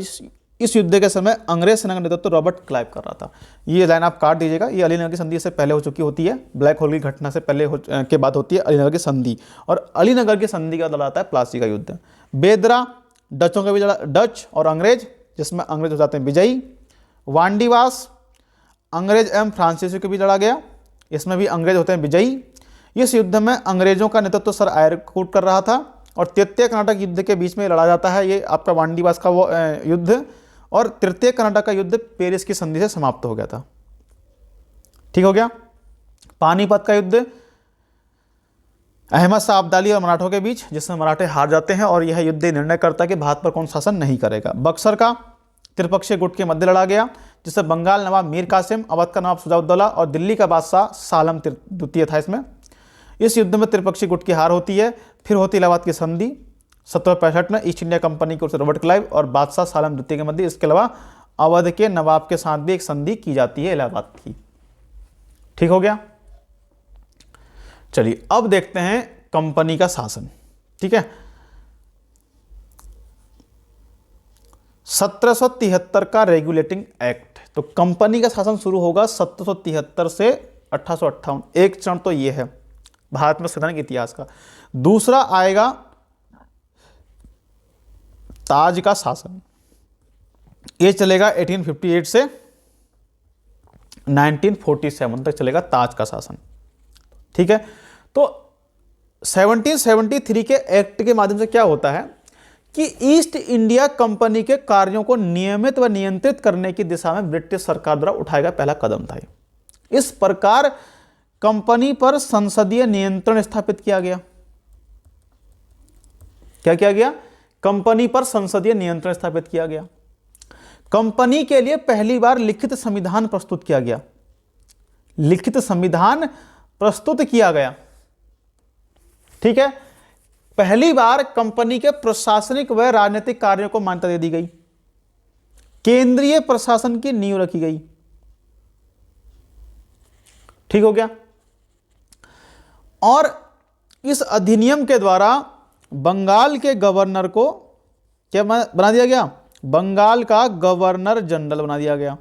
इस युद्ध के समय अंग्रेज सेना का नेतृत्व रॉबर्ट क्लाइव कर रहा था। ये लाइन आप काट दीजिएगा, ये अलीनगर की संधि से पहले हो चुकी होती है। ब्लैक होल की घटना से पहले के बाद होती है अलीनगर की संधि और अलीनगर की संधि का लड़ा जाता है प्लासी का युद्ध। बेदरा डचों के बीच लड़ा, डच और अंग्रेज, जिसमें अंग्रेज हो जाते हैं विजयी। वांडीवास अंग्रेज एवं फ्रांसीसी के बीच लड़ा गया, इसमें भी अंग्रेज होते हैं विजयी। इस युद्ध में अंग्रेजों का नेतृत्व सर आयरकूट कर रहा था और तृतीय कर्नाटक युद्ध के बीच में लड़ा जाता है ये आपका वांडीवास का वो युद्ध और तृतीय कर्नाटक का युद्ध पेरिस की संधि से समाप्त हो गया था। ठीक हो गया। पानीपत का युद्ध अहमद शाह अब्दाली और मराठों के बीच, जिसमें मराठे हार जाते हैं और यह युद्ध निर्णय करता है कि भारत पर कौन शासन नहीं करेगा। बक्सर का त्रिपक्षीय गुट के मध्य लड़ा गया जिससे बंगाल नवाब मीर कासिम, अवध का नवाब शुजाउद्दौला और दिल्ली का बादशाह सालम द्वितीय था इसमें। इस युद्ध में त्रिपक्षीय गुट की हार होती है। फिर होती इलाहाबाद की संधि 1765 में ईस्ट इंडिया कंपनी की ओर से रॉबर्ट क्लाइव और बादशाह सालम द्वितीय के मध्य। इसके अलावा अवध के नवाब के साथ भी एक संधि की जाती है इलाहाबाद की। ठीक हो गया। चलिए अब देखते हैं कंपनी का शासन। ठीक है, 1773 का रेगुलेटिंग एक्ट। तो कंपनी का शासन शुरू होगा 1773 से 1858। एक चरण तो ये है भारत में संवैधानिक इतिहास का। दूसरा आएगा ताज का शासन। ये चलेगा 1858 से 1947 तक चलेगा ताज का शासन। ठीक है, तो 1773 के एक्ट के माध्यम से क्या होता है कि ईस्ट इंडिया कंपनी के कार्यों को नियमित व नियंत्रित करने की दिशा में ब्रिटिश सरकार द्वारा उठाया गया पहला कदम था। इस प्रकार कंपनी पर संसदीय नियंत्रण स्थापित किया गया। क्या किया गया? कंपनी पर संसदीय नियंत्रण स्थापित किया गया। कंपनी के लिए पहली बार लिखित संविधान प्रस्तुत किया गया। लिखित संविधान प्रस्तुत किया गया। ठीक है, पहली बार कंपनी के प्रशासनिक व राजनीतिक कार्यों को मान्यता दे दी गई। केंद्रीय प्रशासन की नींव रखी गई। ठीक हो गया। और इस अधिनियम के द्वारा बंगाल के गवर्नर को क्या बना दिया गया? बंगाल का गवर्नर जनरल बना दिया गया।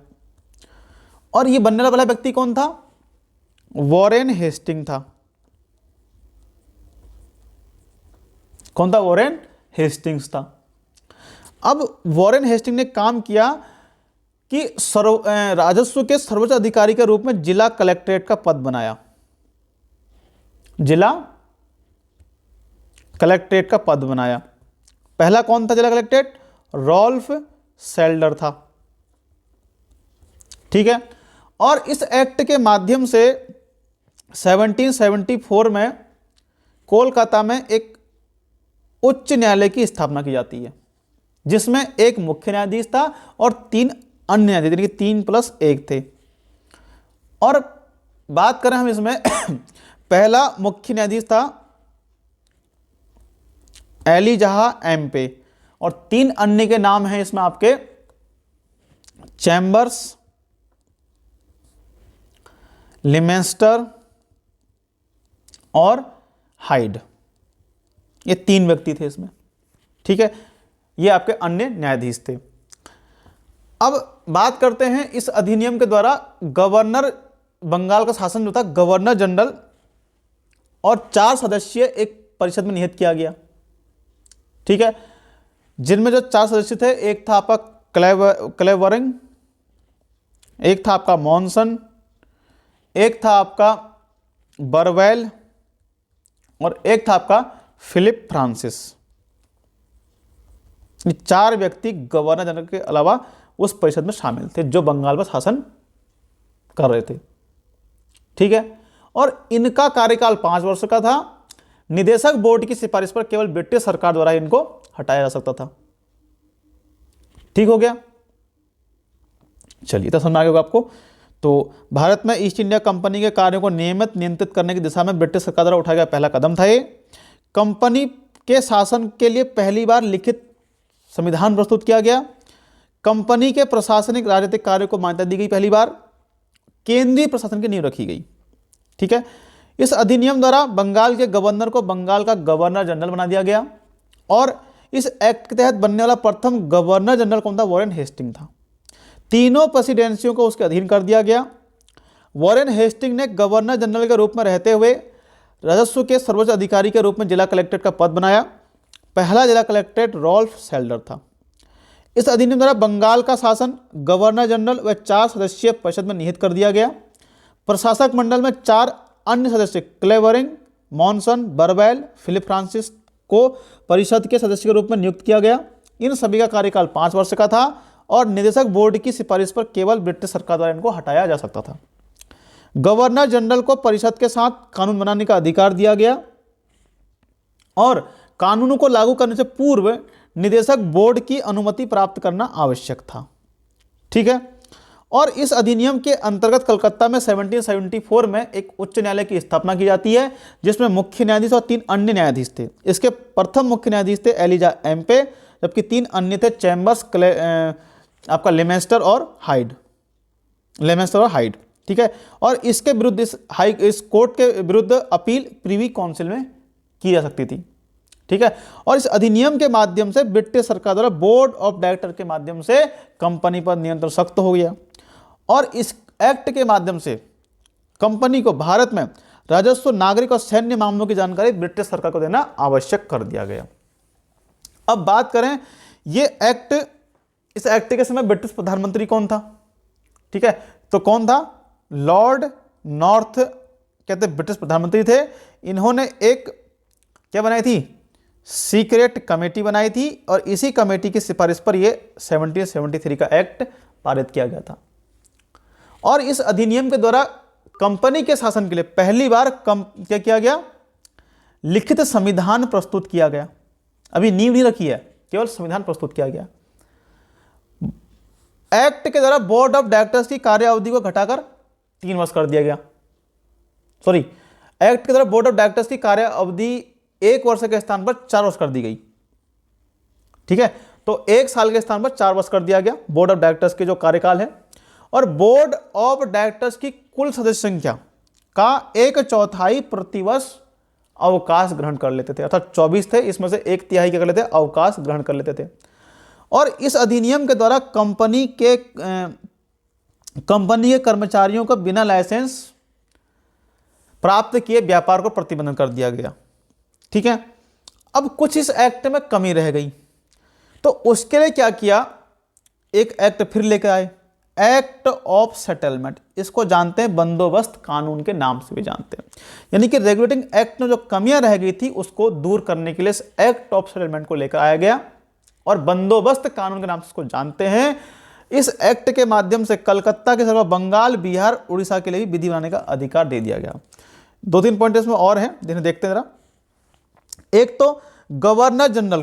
और यह बनने वाला व्यक्ति कौन था? वॉरेन हेस्टिंग था। कौन था? वॉरेन हेस्टिंग्स था। अब वॉरेन हेस्टिंग ने काम किया कि राजस्व के सर्वोच्च अधिकारी के रूप में जिला कलेक्ट्रेट का पद बनाया, जिला कलेक्ट्रेट का पद बनाया। पहला कौन था जिला कलेक्ट्रेट? रॉल्फ सेल्डर था, ठीक है। और इस एक्ट के माध्यम से 1774 में कोलकाता में एक उच्च न्यायालय की स्थापना की जाती है, जिसमें एक मुख्य न्यायाधीश था और 3 अन्य न्यायाधीश, यानी कि 3+1 थे। और बात करें हम इसमें पहला मुख्य न्यायाधीश था एलिजाह एम्पे, और 3 अन्य के नाम हैं इसमें आपके चैम्बर्स, लिमेंस्टर और हाइड। ये 3 व्यक्ति थे इसमें, ठीक है। ये आपके अन्य न्यायाधीश थे। अब बात करते हैं इस अधिनियम के द्वारा गवर्नर, बंगाल का शासन जो था गवर्नर जनरल और 4 सदस्यीय एक परिषद में निहित किया गया, ठीक है। जिनमें जो 4 सदस्य थे, एक था आपका क्लेवरिंग, एक था आपका मॉनसन, एक था आपका बरवेल और एक था आपका फिलिप फ्रांसिस। ये 4 व्यक्ति गवर्नर जनरल के अलावा उस परिषद में शामिल थे जो बंगाल पर शासन कर रहे थे, ठीक है। और इनका कार्यकाल 5 वर्ष का था। निदेशक बोर्ड की सिफारिश पर केवल ब्रिटिश सरकार द्वारा इनको हटाया जा सकता था, ठीक हो गया। चलिए, तो समझ आ गया आपको। तो भारत में ईस्ट इंडिया कंपनी के कार्यों को नियमित नियंत्रित करने की दिशा में ब्रिटिश सरकार द्वारा उठाया गया पहला कदम था ये। कंपनी के शासन के लिए पहली बार लिखित संविधान प्रस्तुत किया गया। कंपनी के प्रशासनिक राजनीतिक कार्यों को मान्यता दी गई पहली बार। केंद्रीय प्रशासन की नींव रखी गई, ठीक है। इस अधिनियम द्वारा बंगाल के गवर्नर को बंगाल का गवर्नर जनरल बना दिया गया। और इस एक्ट के तहत बनने वाला प्रथम गवर्नर जनरल कौन था? वॉरेन हेस्टिंग था। तीनों प्रेसिडेंसियों को उसके अधीन कर दिया गया। वॉरेन हेस्टिंग ने गवर्नर जनरल के रूप में रहते हुए राजस्व के सर्वोच्च अधिकारी के रूप में जिला कलेक्ट्रेट का पद बनाया। पहला जिला कलेक्ट्रेट रॉल्फ सेल्डर था। इस अधिनियम द्वारा बंगाल का शासन गवर्नर जनरल व 4 सदस्यीय परिषद में निहित कर दिया गया। प्रशासक मंडल में 4 अन्य सदस्य क्लेवरिंग, मॉनसन, बरवेल, फिलिप फ्रांसिस को परिषद के सदस्य के रूप में नियुक्त किया गया। इन सभी का कार्यकाल 5 वर्ष का था और निदेशक बोर्ड की सिफारिश पर केवल ब्रिटिश सरकार द्वारा इनको हटाया जा सकता था। गवर्नर जनरल को परिषद के साथ कानून बनाने का अधिकार दिया गया और कानूनों को लागू करने से पूर्व निदेशक बोर्ड की अनुमति प्राप्त करना आवश्यक था, ठीक है। और इस अधिनियम के अंतर्गत कलकत्ता में 1774 में एक उच्च न्यायालय की स्थापना की जाती है, जिसमें मुख्य न्यायाधीश और 3 अन्य न्यायाधीश थे। इसके प्रथम मुख्य न्यायाधीश थे एलिजाह एम्पे, जबकि 3 अन्य थे चैम्बर्स, आपका लेमेस्टर और हाइड, ठीक है। और इसके विरुद्ध इस कोर्ट के विरुद्ध अपील प्रीवी काउंसिल में की जा सकती थी, ठीक है। और इस अधिनियम के माध्यम से ब्रिटिश सरकार द्वारा बोर्ड ऑफ डायरेक्टर के माध्यम से कंपनी पर नियंत्रण सख्त हो गया और इस एक्ट के माध्यम से कंपनी को भारत में राजस्व, नागरिक और सैन्य मामलों की जानकारी ब्रिटिश सरकार को देना आवश्यक कर दिया गया। अब बात करें ये एक्ट, इस एक्ट के समय ब्रिटिश प्रधानमंत्री कौन था? ठीक है, तो कौन था? लॉर्ड नॉर्थ कहते ब्रिटिश प्रधानमंत्री थे। इन्होंने एक क्या बनाई थी? सीक्रेट कमेटी बनाई थी और इसी कमेटी की सिफारिश पर यह 1773 का एक्ट पारित किया गया था। और इस अधिनियम के द्वारा कंपनी के शासन के लिए पहली बार क्या किया गया? लिखित संविधान प्रस्तुत किया गया। अभी नींव नहीं रखी है, केवल संविधान प्रस्तुत किया गया। एक्ट के द्वारा बोर्ड ऑफ डायरेक्टर्स की कार्य अवधि को घटाकर 3 वर्ष कर दिया गया। एक्ट के द्वारा बोर्ड ऑफ डायरेक्टर्स की कार्य अवधि 1 वर्ष के स्थान पर 4 वर्ष कर दी गई। ठीक है, तो 1 साल के स्थान पर 4 वर्ष कर दिया गया बोर्ड ऑफ डायरेक्टर्स के जो कार्यकाल है। और बोर्ड ऑफ डायरेक्टर्स की कुल सदस्य संख्या का 1/4 प्रतिवर्ष अवकाश ग्रहण कर लेते थे, अर्थात 24 थे, इसमें से 1/3 क्या कर लेते? अवकाश ग्रहण कर लेते थे। और इस अधिनियम के द्वारा कंपनी के कर्मचारियों को बिना लाइसेंस प्राप्त किए व्यापार को प्रतिबंध कर दिया गया। ठीक है, अब कुछ इस एक्ट में कमी रह गई। तो उसके लिए क्या किया, एक एक्ट फिर लेकर आए, एक्ट ऑफ सेटलमेंट। इसको जानते हैं बंदोबस्त कानून के नाम से भी जानते हैं। यानी कि रेगुलेटिंग एक्ट में जो कमियां रह गई थी उसको दूर करने के लिए इस एक्ट ऑफ सेटलमेंट को लेकर आया गया, और बंदोबस्त कानून के नाम से इसको जानते हैं। इस एक्ट के माध्यम से कलकत्ता के सिवा बंगाल, बिहार, उड़ीसा के लिए भी विधि बनाने का अधिकार दे दिया गया। 2-3 पॉइंट इसमें और हैं जिन्हें देखते हैं जरा। एक तो गवर्नर जनरल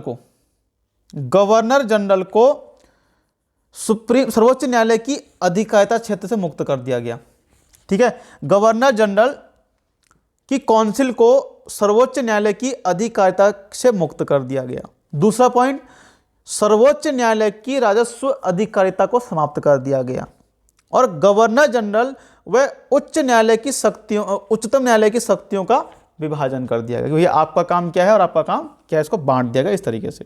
को सर्वोच्च न्यायालय की अधिकारिता क्षेत्र से मुक्त कर दिया गया। ठीक है, गवर्नर जनरल की काउंसिल को सर्वोच्च न्यायालय की अधिकारिता से मुक्त कर दिया गया। दूसरा पॉइंट, सर्वोच्च न्यायालय की राजस्व अधिकारिता को समाप्त कर दिया गया, और गवर्नर जनरल व उच्चतम न्यायालय की शक्तियों का विभाजन कर दिया गया कि भैया आपका काम क्या है और आपका काम क्या है, इसको बांट दिया गया इस तरीके से।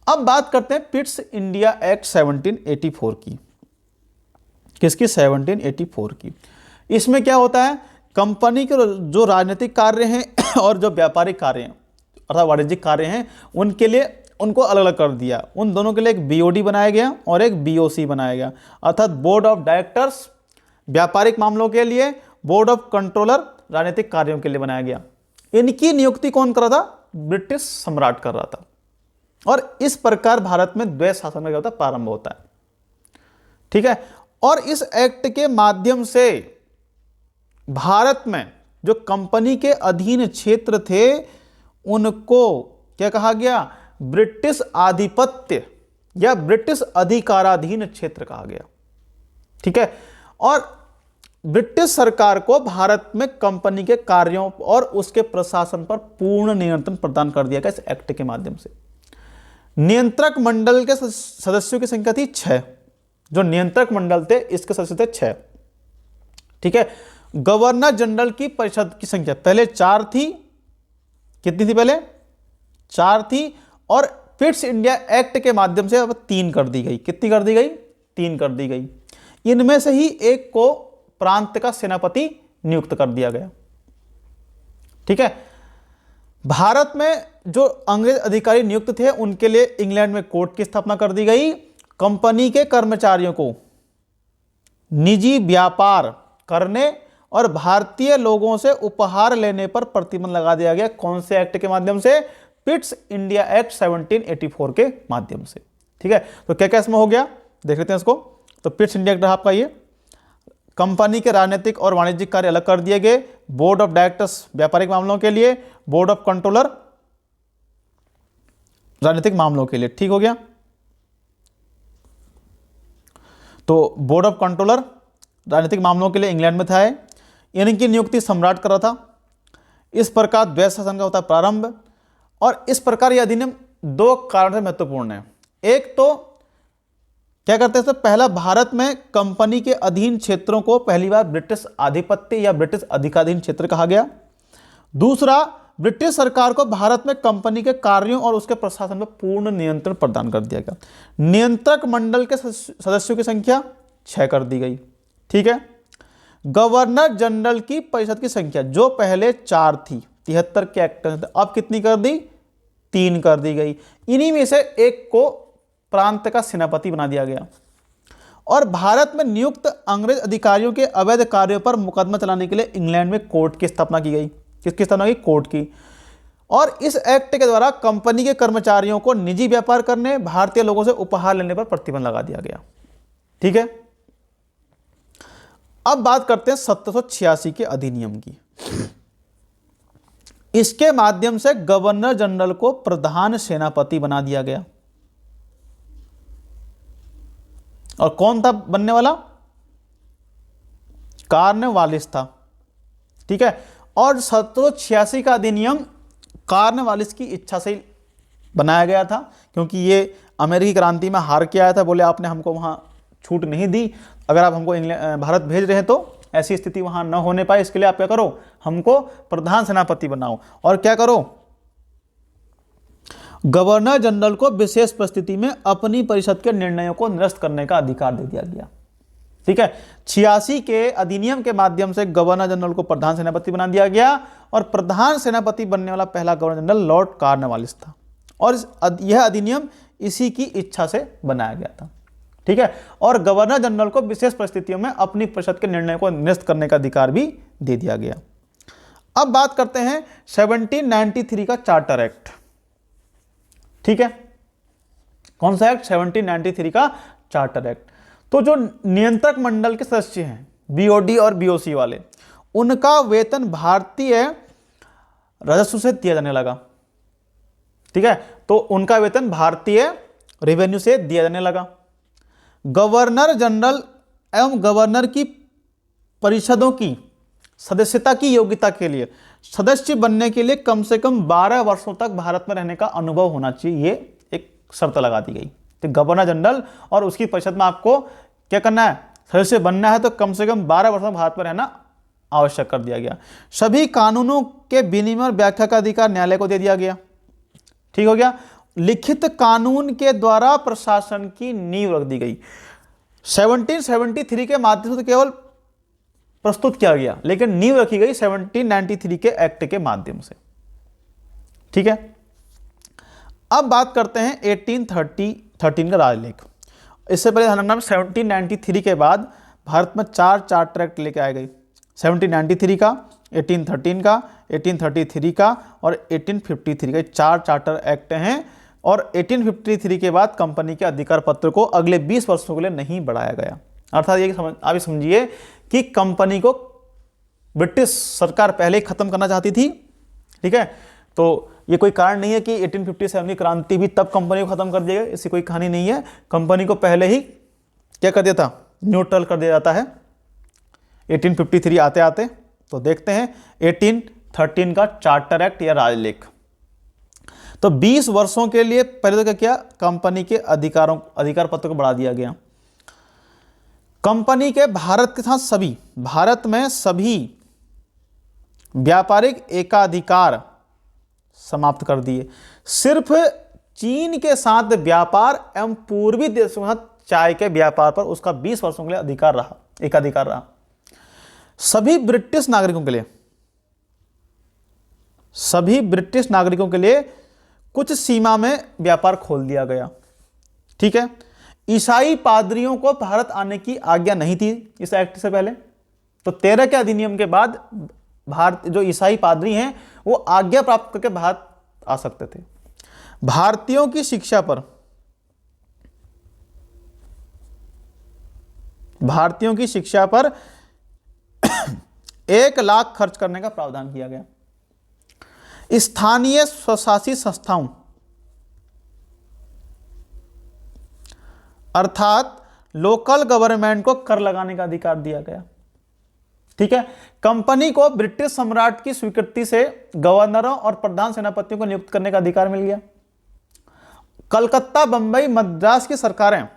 अब बात करते हैं पिट्स इंडिया एक्ट 1784 की। किसकी? 1784 की। इसमें क्या होता है, कंपनी के जो राजनीतिक कार्य हैं और जो व्यापारिक कार्य हैं अर्थात वाणिज्यिक कार्य हैं, उनके लिए उनको अलग अलग कर दिया। उन दोनों के लिए एक बीओडी बनाया गया और एक बीओसी बनाया गया, अर्थात बोर्ड ऑफ डायरेक्टर्स व्यापारिक मामलों के लिए, बोर्ड ऑफ कंट्रोलर राजनीतिक कार्यों के लिए बनाया गया। इनकी नियुक्ति कौन कर रहा था? ब्रिटिश सम्राट कर रहा था। और इस प्रकार भारत में द्वैध शासन का क्या होता है? प्रारंभ होता है। ठीक है, और इस एक्ट के माध्यम से भारत में जो कंपनी के अधीन क्षेत्र थे उनको क्या कहा गया? ब्रिटिश आधिपत्य या ब्रिटिश अधिकाराधीन क्षेत्र कहा गया। ठीक है, और ब्रिटिश सरकार को भारत में कंपनी के कार्यों और उसके प्रशासन पर पूर्ण नियंत्रण प्रदान कर दिया गया इस एक्ट के माध्यम से। नियंत्रक मंडल के सदस्यों की संख्या थी 6। जो नियंत्रक मंडल थे इसके सदस्य थे 6। ठीक है, गवर्नर जनरल की परिषद की संख्या पहले 4 थी। कितनी थी? पहले 4 थी, और पिट्स इंडिया एक्ट के माध्यम से अब 3 कर दी गई। कितनी कर दी गई? 3 कर दी गई। इनमें से ही एक को प्रांत का सेनापति नियुक्त कर दिया गया। ठीक है, भारत में जो अंग्रेज अधिकारी नियुक्त थे उनके लिए इंग्लैंड में कोर्ट की स्थापना कर दी गई। कंपनी के कर्मचारियों को निजी व्यापार करने और भारतीय लोगों से उपहार लेने पर प्रतिबंध लगा दिया गया। कौन से एक्ट के माध्यम से? पिट्स इंडिया एक्ट 1784 के माध्यम से। ठीक है, तो क्या क्या इसमें हो गया देख लेते हैं इसको। तो पिट्स इंडिया एक्ट आपका ये, कंपनी के राजनीतिक और वाणिज्यिक कार्य अलग कर दिए गए, बोर्ड ऑफ डायरेक्टर्स व्यापारिक मामलों के लिए, बोर्ड ऑफ कंट्रोलर राजनीतिक मामलों के लिए। ठीक हो गया, तो बोर्ड ऑफ कंट्रोलर राजनीतिक मामलों के लिए इंग्लैंड में था। इनकी नियुक्ति सम्राट कर रहा था। इस प्रकार द्वैध शासन का होता है प्रारंभ, और इस प्रकार यह अधिनियम 2 कारण से महत्वपूर्ण है। एक तो क्या करते हैं? पहला, भारत में कंपनी के अधीन क्षेत्रों को पहली बार ब्रिटिश आधिपत्य या ब्रिटिश अधिकाधीन क्षेत्र कहा गया। दूसरा, ब्रिटिश सरकार को भारत में कंपनी के कार्यों और उसके प्रशासन पर पूर्ण नियंत्रण प्रदान कर दिया गया। नियंत्रक मंडल के सदस्यों की संख्या 6 कर दी गई। ठीक है, गवर्नर जनरल की परिषद की संख्या जो पहले 4 थी, 73 के एक्ट थे, अब कितनी कर दी? 3 कर दी गई। इन्हीं में से एक को प्रांत का सेनापति बना दिया गया। और भारत में नियुक्त अंग्रेज अधिकारियों के अवैध कार्यों पर मुकदमा चलाने के लिए इंग्लैंड में कोर्ट की स्थापना की गई। किसकी स्थापना की? कोर्ट की। और इस एक्ट के द्वारा कंपनी के कर्मचारियों को निजी व्यापार करने, भारतीय लोगों से उपहार लेने पर प्रतिबंध लगा दिया गया। ठीक है, अब बात करते हैं 1786 के अधिनियम की। इसके माध्यम से गवर्नर जनरल को प्रधान सेनापति बना दिया गया। और कौन था बनने वाला? कॉर्नवालिस था। ठीक है, और 1786 का अधिनियम कॉर्नवालिस की इच्छा से बनाया गया था, क्योंकि ये अमेरिकी क्रांति में हार के आया था। बोले आपने हमको वहां छूट नहीं दी, अगर आप हमको भारत भेज रहे हैं तो ऐसी स्थिति वहां न होने पाए, इसके लिए आप क्या करो? हमको प्रधान सेनापति बनाओ। और क्या करो? गवर्नर जनरल को विशेष परिस्थिति में अपनी परिषद के निर्णयों को निरस्त करने का अधिकार दे दिया गया। ठीक है, 86 के अधिनियम के माध्यम से गवर्नर जनरल को प्रधान सेनापति बना दिया गया, और प्रधान सेनापति बनने वाला पहला गवर्नर जनरल लॉर्ड कॉर्नवालिस था। और यह अधिनियम इसी की इच्छा से बनाया गया था। ठीक है, और गवर्नर जनरल को विशेष परिस्थितियों में अपनी परिषद के निर्णय को निरस्त करने का अधिकार भी दे दिया गया। अब बात करते हैं 1793 का चार्टर एक्ट। ठीक है, कौन सा एक्ट? 1793 का चार्टर एक्ट। तो जो नियंत्रक मंडल के सदस्य हैं, बीओडी और बीओसी वाले, उनका वेतन भारतीय राजस्व से दिया जाने लगा। ठीक है, तो उनका वेतन भारतीय रेवेन्यू से दिया जाने लगा। गवर्नर जनरल एवं गवर्नर की परिषदों की सदस्यता की योग्यता के लिए सदस्य बनने के लिए कम से कम 12 वर्षों तक भारत में रहने का अनुभव होना चाहिए, ये एक शर्त लगा दी गई। तो गवर्नर जनरल और उसकी परिषद में आपको क्या करना है? सदस्य बनना है, तो कम से कम 12 वर्षों भारत में रहना आवश्यक कर दिया गया। सभी कानूनों के विनिमय और व्याख्या का अधिकार न्यायालय को दे दिया गया। ठीक हो गया। लिखित कानून के द्वारा प्रशासन की नींव रख दी गई। 1773 के माध्यम से केवल प्रस्तुत किया गया, लेकिन नींव रखी गई 1793 के एक्ट के माध्यम से। ठीक है, अब बात करते हैं 1813 का राजलेख। इससे पहले ध्यान रखना, 1793 के बाद भारत में 4 चार्टर एक्ट लेके आए गए। 1793 का, 1813 का, 1833 का और 1853 का, 4 चार्टर एक्ट हैं। और 1853 के बाद कंपनी के अधिकार पत्र को अगले 20 वर्षों के लिए नहीं बढ़ाया गया। अर्थात ये आप समझिए कि कंपनी को ब्रिटिश सरकार पहले ही खत्म करना चाहती थी। ठीक है, तो ये कोई कारण नहीं है कि 1857 की क्रांति भी तब कंपनी को खत्म कर दिया गया, इसकी कोई कहानी नहीं है। कंपनी को पहले ही क्या कर दिया था? न्यूट्रल कर दिया जाता है 1853 आते आते। तो देखते हैं 1813 का चार्टर एक्ट या राजलेख। तो 20 वर्षों के लिए पहले तो क्या किया? कंपनी के अधिकार पत्र को बढ़ा दिया गया। कंपनी के भारत में सभी व्यापारिक एकाधिकार समाप्त कर दिए। सिर्फ चीन के साथ व्यापार एवं पूर्वी देशों के साथ चाय के व्यापार पर उसका 20 वर्षों के लिए एकाधिकार रहा। सभी ब्रिटिश नागरिकों के लिए कुछ सीमा में व्यापार खोल दिया गया। ठीक है, ईसाई पादरियों को भारत आने की आज्ञा नहीं थी इस एक्ट से पहले। तो 13 के अधिनियम के बाद भारत जो ईसाई पादरी हैं वो आज्ञा प्राप्त करके भारत आ सकते थे। भारतीयों की शिक्षा पर 1 लाख खर्च करने का प्रावधान किया गया। स्थानीय स्वशासी संस्थाओं अर्थात लोकल गवर्नमेंट को कर लगाने का अधिकार दिया गया। ठीक है, कंपनी को ब्रिटिश सम्राट की स्वीकृति से गवर्नरों और प्रधान सेनापतियों को नियुक्त करने का अधिकार मिल गया। कलकत्ता, बंबई, मद्रास की सरकारें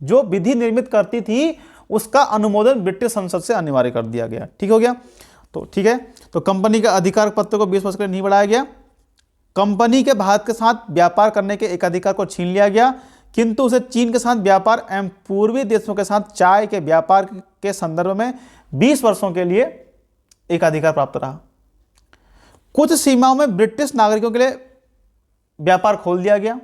जो विधि निर्मित करती थी उसका अनुमोदन ब्रिटिश संसद से अनिवार्य कर दिया गया। ठीक हो गया। तो ठीक है, तो कंपनी का अधिकार पत्र को 20 वर्ष के लिए नहीं बढ़ाया गया। कंपनी के भारत के साथ व्यापार करने के एकाधिकार को छीन लिया गया, किंतु उसे चीन के साथ व्यापार एवं पूर्वी देशों के साथ चाय के व्यापार के संदर्भ में 20 वर्षों के लिए एकाधिकार प्राप्त रहा। कुछ सीमाओं में ब्रिटिश नागरिकों के लिए व्यापार खोल दिया गया।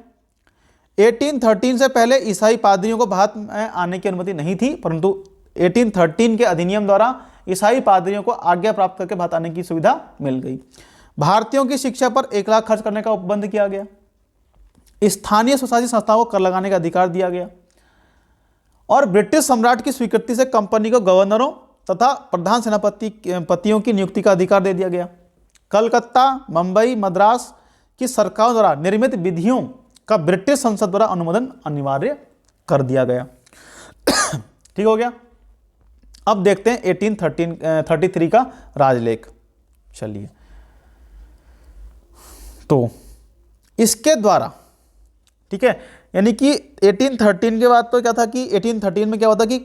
1813 से पहले ईसाई पादरियों को भारत में आने की अनुमति नहीं थी, परंतु 1813 के अधिनियम द्वारा ईसाई पादरियों को आज्ञा प्राप्त करके भारत आने की सुविधा मिल गई। भारतीयों की शिक्षा पर 1 लाख खर्च करने का उपबंध किया गया। स्थानीय स्वशासी संस्थाओं को कर लगाने का अधिकार दिया गया और ब्रिटिश सम्राट की स्वीकृति से कंपनी को गवर्नरों तथा प्रधान सेनापतियों की नियुक्ति का अधिकार दे दिया गया। कलकत्ता, मुंबई, मद्रास की सरकारों द्वारा निर्मित विधियों का ब्रिटिश संसद द्वारा अनुमोदन अनिवार्य कर दिया गया। ठीक हो गया। अब देखते हैं 1833 का राजलेख। चलिए, तो इसके द्वारा, ठीक है, यानी कि 1813 के बाद तो क्या था कि 1813 में क्या होता कि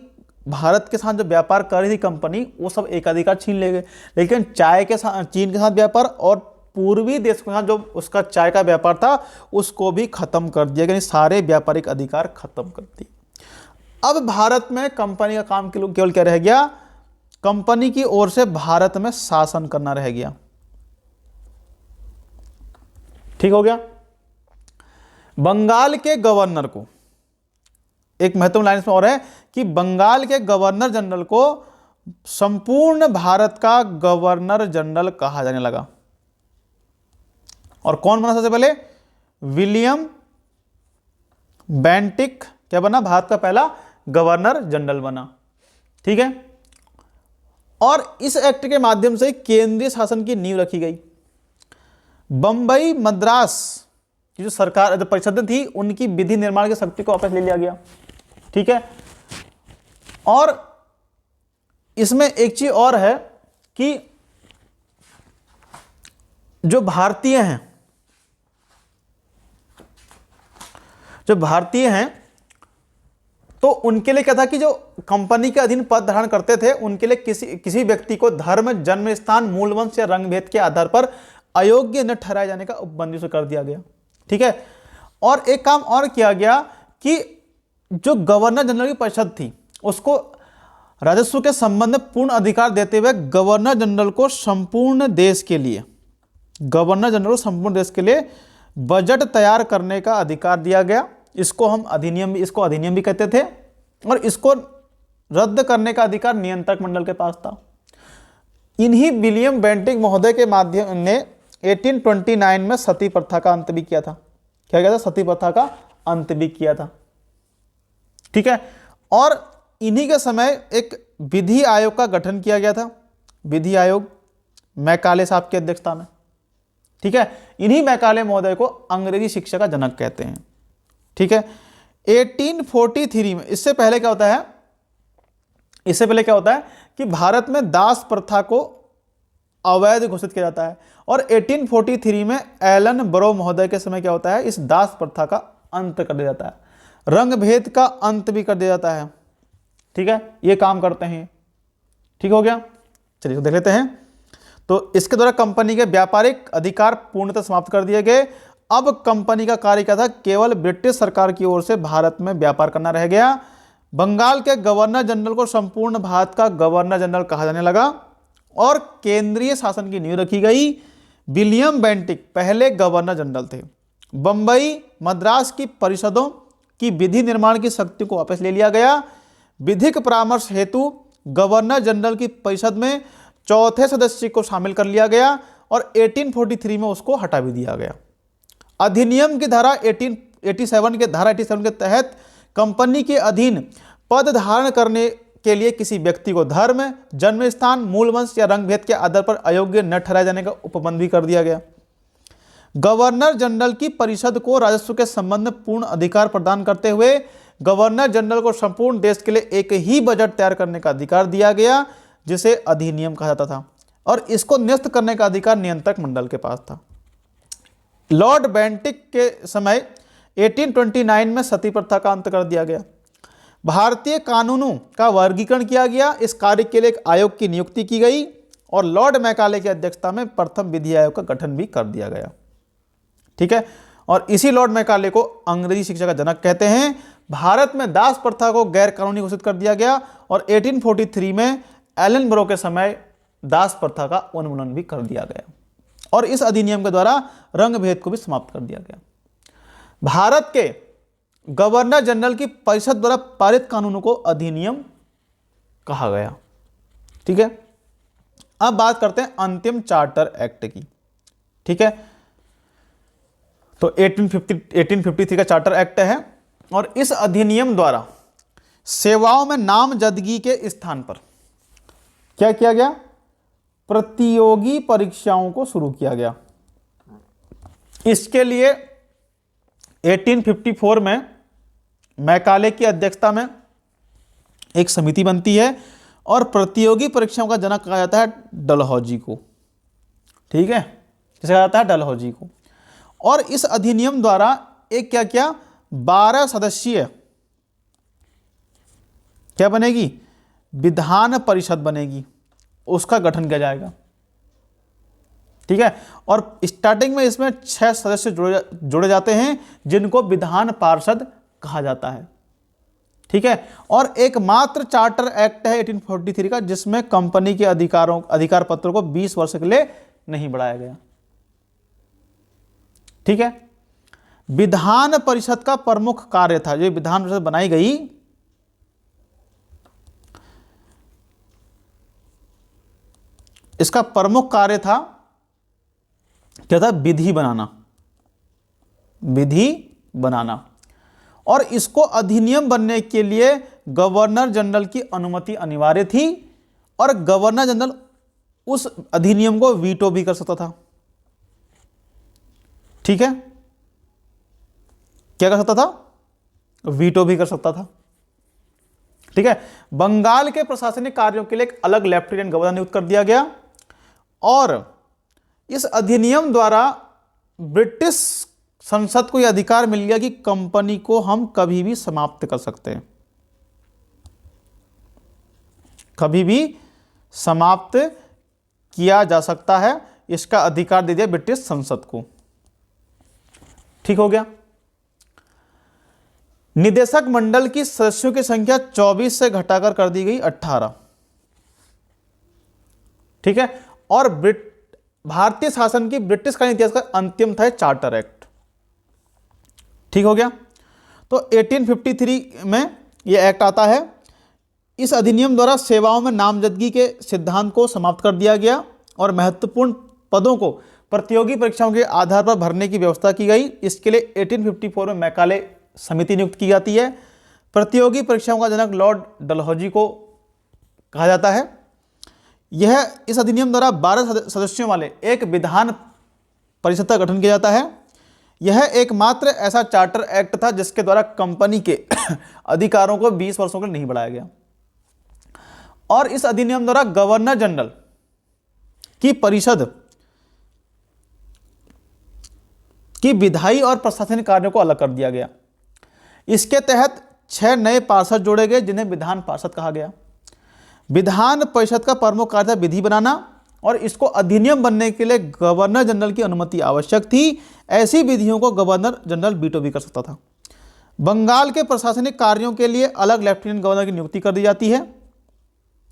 भारत के साथ जो व्यापार कर रही थी कंपनी वो सब एकाधिकार छीन ले गए, लेकिन चाय के साथ चीन के साथ व्यापार और पूर्वी देश के साथ जो उसका चाय का व्यापार था उसको भी खत्म कर दिया गया, सारे व्यापारिक अधिकार खत्म कर दिए। अब भारत में कंपनी का काम केवल क्या रह गया? कंपनी की ओर से भारत में शासन करना रह गया। ठीक हो गया। बंगाल के गवर्नर को, एक महत्वपूर्ण लाइन इसमें और है कि बंगाल के गवर्नर जनरल को संपूर्ण भारत का गवर्नर जनरल कहा जाने लगा। और कौन बना सबसे पहले? विलियम बेंटिक क्या बना? भारत का पहला गवर्नर जनरल बना। ठीक है, और इस एक्ट के माध्यम से केंद्रीय शासन की नींव रखी गई। बंबई मद्रास की जो सरकार, जो परिषदें थी, उनकी विधि निर्माण की शक्ति को वापस ले लिया गया। ठीक है, और इसमें एक चीज और है कि जो भारतीय हैं तो उनके लिए क्या था कि जो कंपनी के अधीन पद धारण करते थे, उनके लिए किसी व्यक्ति को धर्म, जन्म स्थान, मूल वंश या रंग भेद के आधार पर अयोग्य न ठहराए जाने का उपबंध से कर दिया गया। ठीक है, और एक काम और किया गया कि जो गवर्नर जनरल की परिषद थी, उसको राजस्व के संबंध में पूर्ण अधिकार देते हुए गवर्नर जनरल को संपूर्ण देश के लिए बजट तैयार करने का अधिकार दिया गया। इसको अधिनियम भी कहते थे, और इसको रद्द करने का अधिकार नियंत्रक मंडल के पास था। इन्हीं विलियम बेंटिक महोदय के माध्यम ने 1829 में सती प्रथा का अंत भी किया था। क्या किया था? सती प्रथा का अंत भी किया था। ठीक है, और इन्हीं के समय एक विधि आयोग का गठन किया गया था। विधि आयोग मैकाले साहब की अध्यक्षता में। ठीक है, इन्हीं मैकाले महोदय को अंग्रेजी शिक्षा का जनक कहते हैं। ठीक है, 1843 में, इससे पहले क्या होता है कि भारत में दास प्रथा को अवैध घोषित किया जाता है, और 1843 में एलन बरो महोदय के समय क्या होता है? इस दास प्रथा का अंत कर दिया जाता है, रंग भेद का अंत भी कर दिया जाता है। ठीक है, ये काम करते हैं। ठीक हो गया, चलिए तो देख लेते हैं। तो इसके द्वारा कंपनी के व्यापारिक अधिकार पूर्णतः समाप्त कर दिए गए। अब कंपनी का कार्य क्या था? केवल ब्रिटिश सरकार की ओर से भारत में व्यापार करना रह गया। बंगाल के गवर्नर जनरल को संपूर्ण भारत का गवर्नर जनरल कहा जाने लगा, और केंद्रीय शासन की नींव रखी गई। विलियम बेंटिक पहले गवर्नर जनरल थे। बंबई मद्रास की परिषदों की विधि निर्माण की शक्ति को वापस ले लिया गया। विधिक परामर्श हेतु गवर्नर जनरल की परिषद में चौथे सदस्य को शामिल कर लिया गया, और 1843 में उसको हटा भी दिया गया। अधिनियम की धारा 87 के तहत कंपनी के अधीन पद धारण करने के लिए किसी व्यक्ति को धर्म, जन्म स्थान, मूल वंश या रंग भेद के आधार पर अयोग्य न ठहराए जाने का उपबंध भी कर दिया गया। गवर्नर जनरल की परिषद को राजस्व के संबंध में पूर्ण अधिकार प्रदान करते हुए गवर्नर जनरल को संपूर्ण देश के लिए एक ही बजट तैयार करने का अधिकार दिया गया, जिसे अधिनियम कहा जाता था, और इसको निरस्त करने का अधिकार नियंत्रक मंडल के पास था। लॉर्ड बेंटिक के समय 1829 में सती प्रथा का अंत कर दिया गया। भारतीय कानूनों का वर्गीकरण किया गया। इस कार्य के लिए एक आयोग की नियुक्ति की गई, और लॉर्ड मैकाले की अध्यक्षता में प्रथम विधि आयोग का गठन भी कर दिया गया। ठीक है, और इसी लॉर्ड मैकाले को अंग्रेजी शिक्षा का जनक कहते हैं। भारत में दास प्रथा को गैर कानूनी घोषित कर दिया गया, और 1843 में एलन बरो के समय दास प्रथा का उन्मूलन भी कर दिया गया, और इस अधिनियम के द्वारा रंग भेद को भी समाप्त कर दिया गया। भारत के गवर्नर जनरल की परिषद द्वारा पारित कानूनों को अधिनियम कहा गया। ठीक है, अब बात करते हैं अंतिम चार्टर एक्ट की। ठीक है, तो 1853 का चार्टर एक्ट है, और इस अधिनियम द्वारा सेवाओं में नामजदगी के स्थान पर क्या किया गया? प्रतियोगी परीक्षाओं को शुरू किया गया। इसके लिए 1854 में मैकाले की अध्यक्षता में एक समिति बनती है, और प्रतियोगी परीक्षाओं का जनक कहा जाता है डलहौजी को। ठीक है, किसे कहा जाता है? डलहौजी को। और इस अधिनियम द्वारा एक क्या 12 सदस्यीय क्या बनेगी? विधान परिषद बनेगी, उसका गठन किया जाएगा। ठीक है, और स्टार्टिंग में इसमें 6 सदस्य जोड़े जाते हैं, जिनको विधान पार्षद कहा जाता है। ठीक है, और एकमात्र चार्टर एक्ट है 1843 का, जिसमें कंपनी के अधिकार पत्रों को 20 वर्ष के लिए नहीं बढ़ाया गया। ठीक है, विधान परिषद का प्रमुख कार्य था, जो विधान परिषद बनाई गई, इसका प्रमुख कार्य था क्या था? विधि बनाना, विधि बनाना। और इसको अधिनियम बनने के लिए गवर्नर जनरल की अनुमति अनिवार्य थी, और गवर्नर जनरल उस अधिनियम को वीटो भी कर सकता था। ठीक है, क्या कर सकता था? वीटो भी कर सकता था। ठीक है, बंगाल के प्रशासनिक कार्यों के लिए एक अलग लेफ्टिनेंट गवर्नर नियुक्त कर दिया गया, और इस अधिनियम द्वारा ब्रिटिश संसद को यह अधिकार मिल गया कि कंपनी को हम कभी भी समाप्त कर सकते हैं, कभी भी समाप्त किया जा सकता है, इसका अधिकार दे दिया ब्रिटिश संसद को। ठीक हो गया। निदेशक मंडल की सदस्यों की संख्या 24 से घटाकर कर दी गई 18। ठीक है, और भारतीय शासन की ब्रिटिशकालीन इतिहास का अंतिम था चार्टर एक्ट। ठीक हो गया। तो 1853 में यह एक्ट आता है। इस अधिनियम द्वारा सेवाओं में नामजदगी के सिद्धांत को समाप्त कर दिया गया, और महत्वपूर्ण पदों को प्रतियोगी परीक्षाओं के आधार पर भरने की व्यवस्था की गई। इसके लिए 1854 में मैकाले समिति नियुक्त की जाती है। प्रतियोगी परीक्षाओं का जनक लॉर्ड डलहौजी को कहा जाता है। यह इस अधिनियम द्वारा 12 सदस्यों वाले एक विधान परिषद का गठन किया जाता है। यह एकमात्र ऐसा चार्टर एक्ट था जिसके द्वारा कंपनी के अधिकारों को 20 वर्षों के लिए नहीं बढ़ाया गया। और इस अधिनियम द्वारा गवर्नर जनरल की परिषद की विधायी और प्रशासनिक कार्यों को अलग कर दिया गया। इसके तहत 6 नए पार्षद जोड़े गए, जिन्हें विधान पार्षद कहा गया। विधान परिषद का प्रमुख कार्य था विधि बनाना, और इसको अधिनियम बनने के लिए गवर्नर जनरल की अनुमति आवश्यक थी। ऐसी विधियों को गवर्नर जनरल वीटो भी कर सकता था। बंगाल के प्रशासनिक कार्यों के लिए अलग लेफ्टिनेंट गवर्नर की नियुक्ति कर दी जाती है,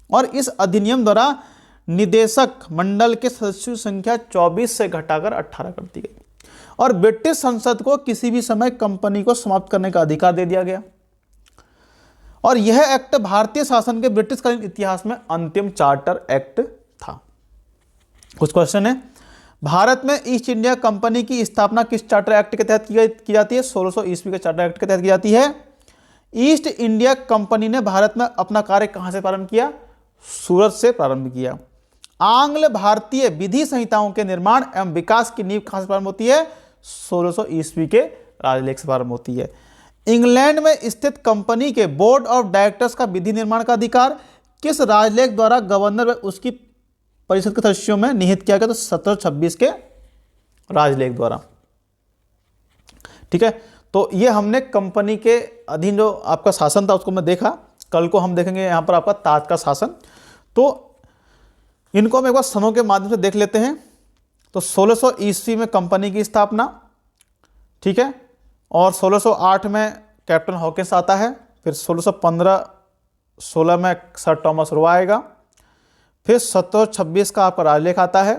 और इस अधिनियम द्वारा निदेशक मंडल के सदस्यों की संख्या 24 से घटाकर 18 कर दी गई, और ब्रिटिश संसद को किसी भी समय कंपनी को समाप्त करने का अधिकार दे दिया गया। और यह एक्ट भारतीय शासन के ब्रिटिशकालीन इतिहास में अंतिम चार्टर एक्ट था। कुछ क्वेश्चन है। भारत में ईस्ट इंडिया कंपनी की स्थापना किस चार्टर एक्ट के तहत की जाती है? 1600 ईस्वी के चार्टर एक्ट के तहत की जाती है। ईस्ट इंडिया कंपनी ने भारत में अपना कार्य कहां से प्रारंभ किया? सूरत से प्रारंभ किया। आंग्ल भारतीय विधि संहिताओं के निर्माण एवं विकास की नींव कहां से प्रारंभ होती है? 1600 ईस्वी के राजलेख से प्रारंभ होती है। इंग्लैंड में स्थित कंपनी के बोर्ड ऑफ डायरेक्टर्स का विधि निर्माण का अधिकार किस राजलेख द्वारा गवर्नर व उसकी परिषद के सदस्यों में निहित किया गया? तो 1726 के राजलेख द्वारा। ठीक है, तो ये हमने कंपनी के अधीन जो आपका शासन था उसको मैं देखा। कल को हम देखेंगे यहाँ पर आपका ताज का शासन। तो इनको हम एक बार सनों के माध्यम से देख लेते हैं। तो 1600 ईस्वी में कंपनी की स्थापना, ठीक है, और 1608 में कैप्टन हॉकिंस आता है। फिर 1615-16 में सर टॉमस रो आएगा। फिर 1726 का आपका राजलेख आता है।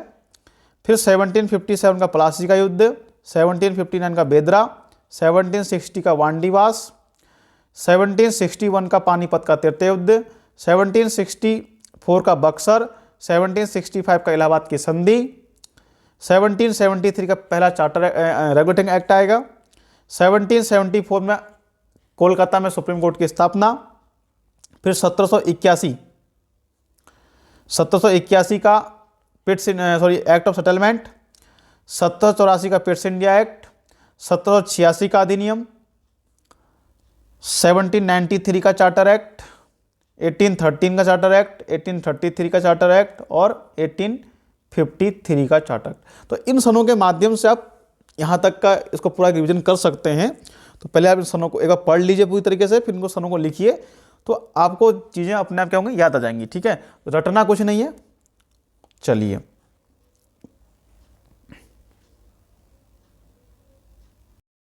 फिर 1757 का प्लासी का युद्ध, 1759 का बेदरा, 1760 का वांडीवास, 1761 का पानीपत का तृतीय युद्ध, 1764 का बक्सर, 1765 का इलाहाबाद की संधि, 1773 का पहला चार्टर रेगुलेटिंग एक्ट आएगा। 1774 में कोलकाता में सुप्रीम कोर्ट की स्थापना। फिर 1781 का एक्ट ऑफ सेटलमेंट, 1784 का पिट्स इंडिया एक्ट, 1786 का अधिनियम, 1793 का चार्टर एक्ट, 1813 का चार्टर एक्ट, 1833 का चार्टर एक्ट और 1853 का चार्टर एक्ट। तो इन सनों के माध्यम से आप यहाँ तक का इसको पूरा रिवीजन कर सकते हैं। तो पहले आप इन सनों को एक बार पढ़ लीजिए पूरी तरीके से, फिर इनको सनों को लिखिए, तो आपको चीज़ें अपने आप क्या होंगी, याद आ जाएंगी। ठीक है, तो रटना कुछ नहीं है। चलिए।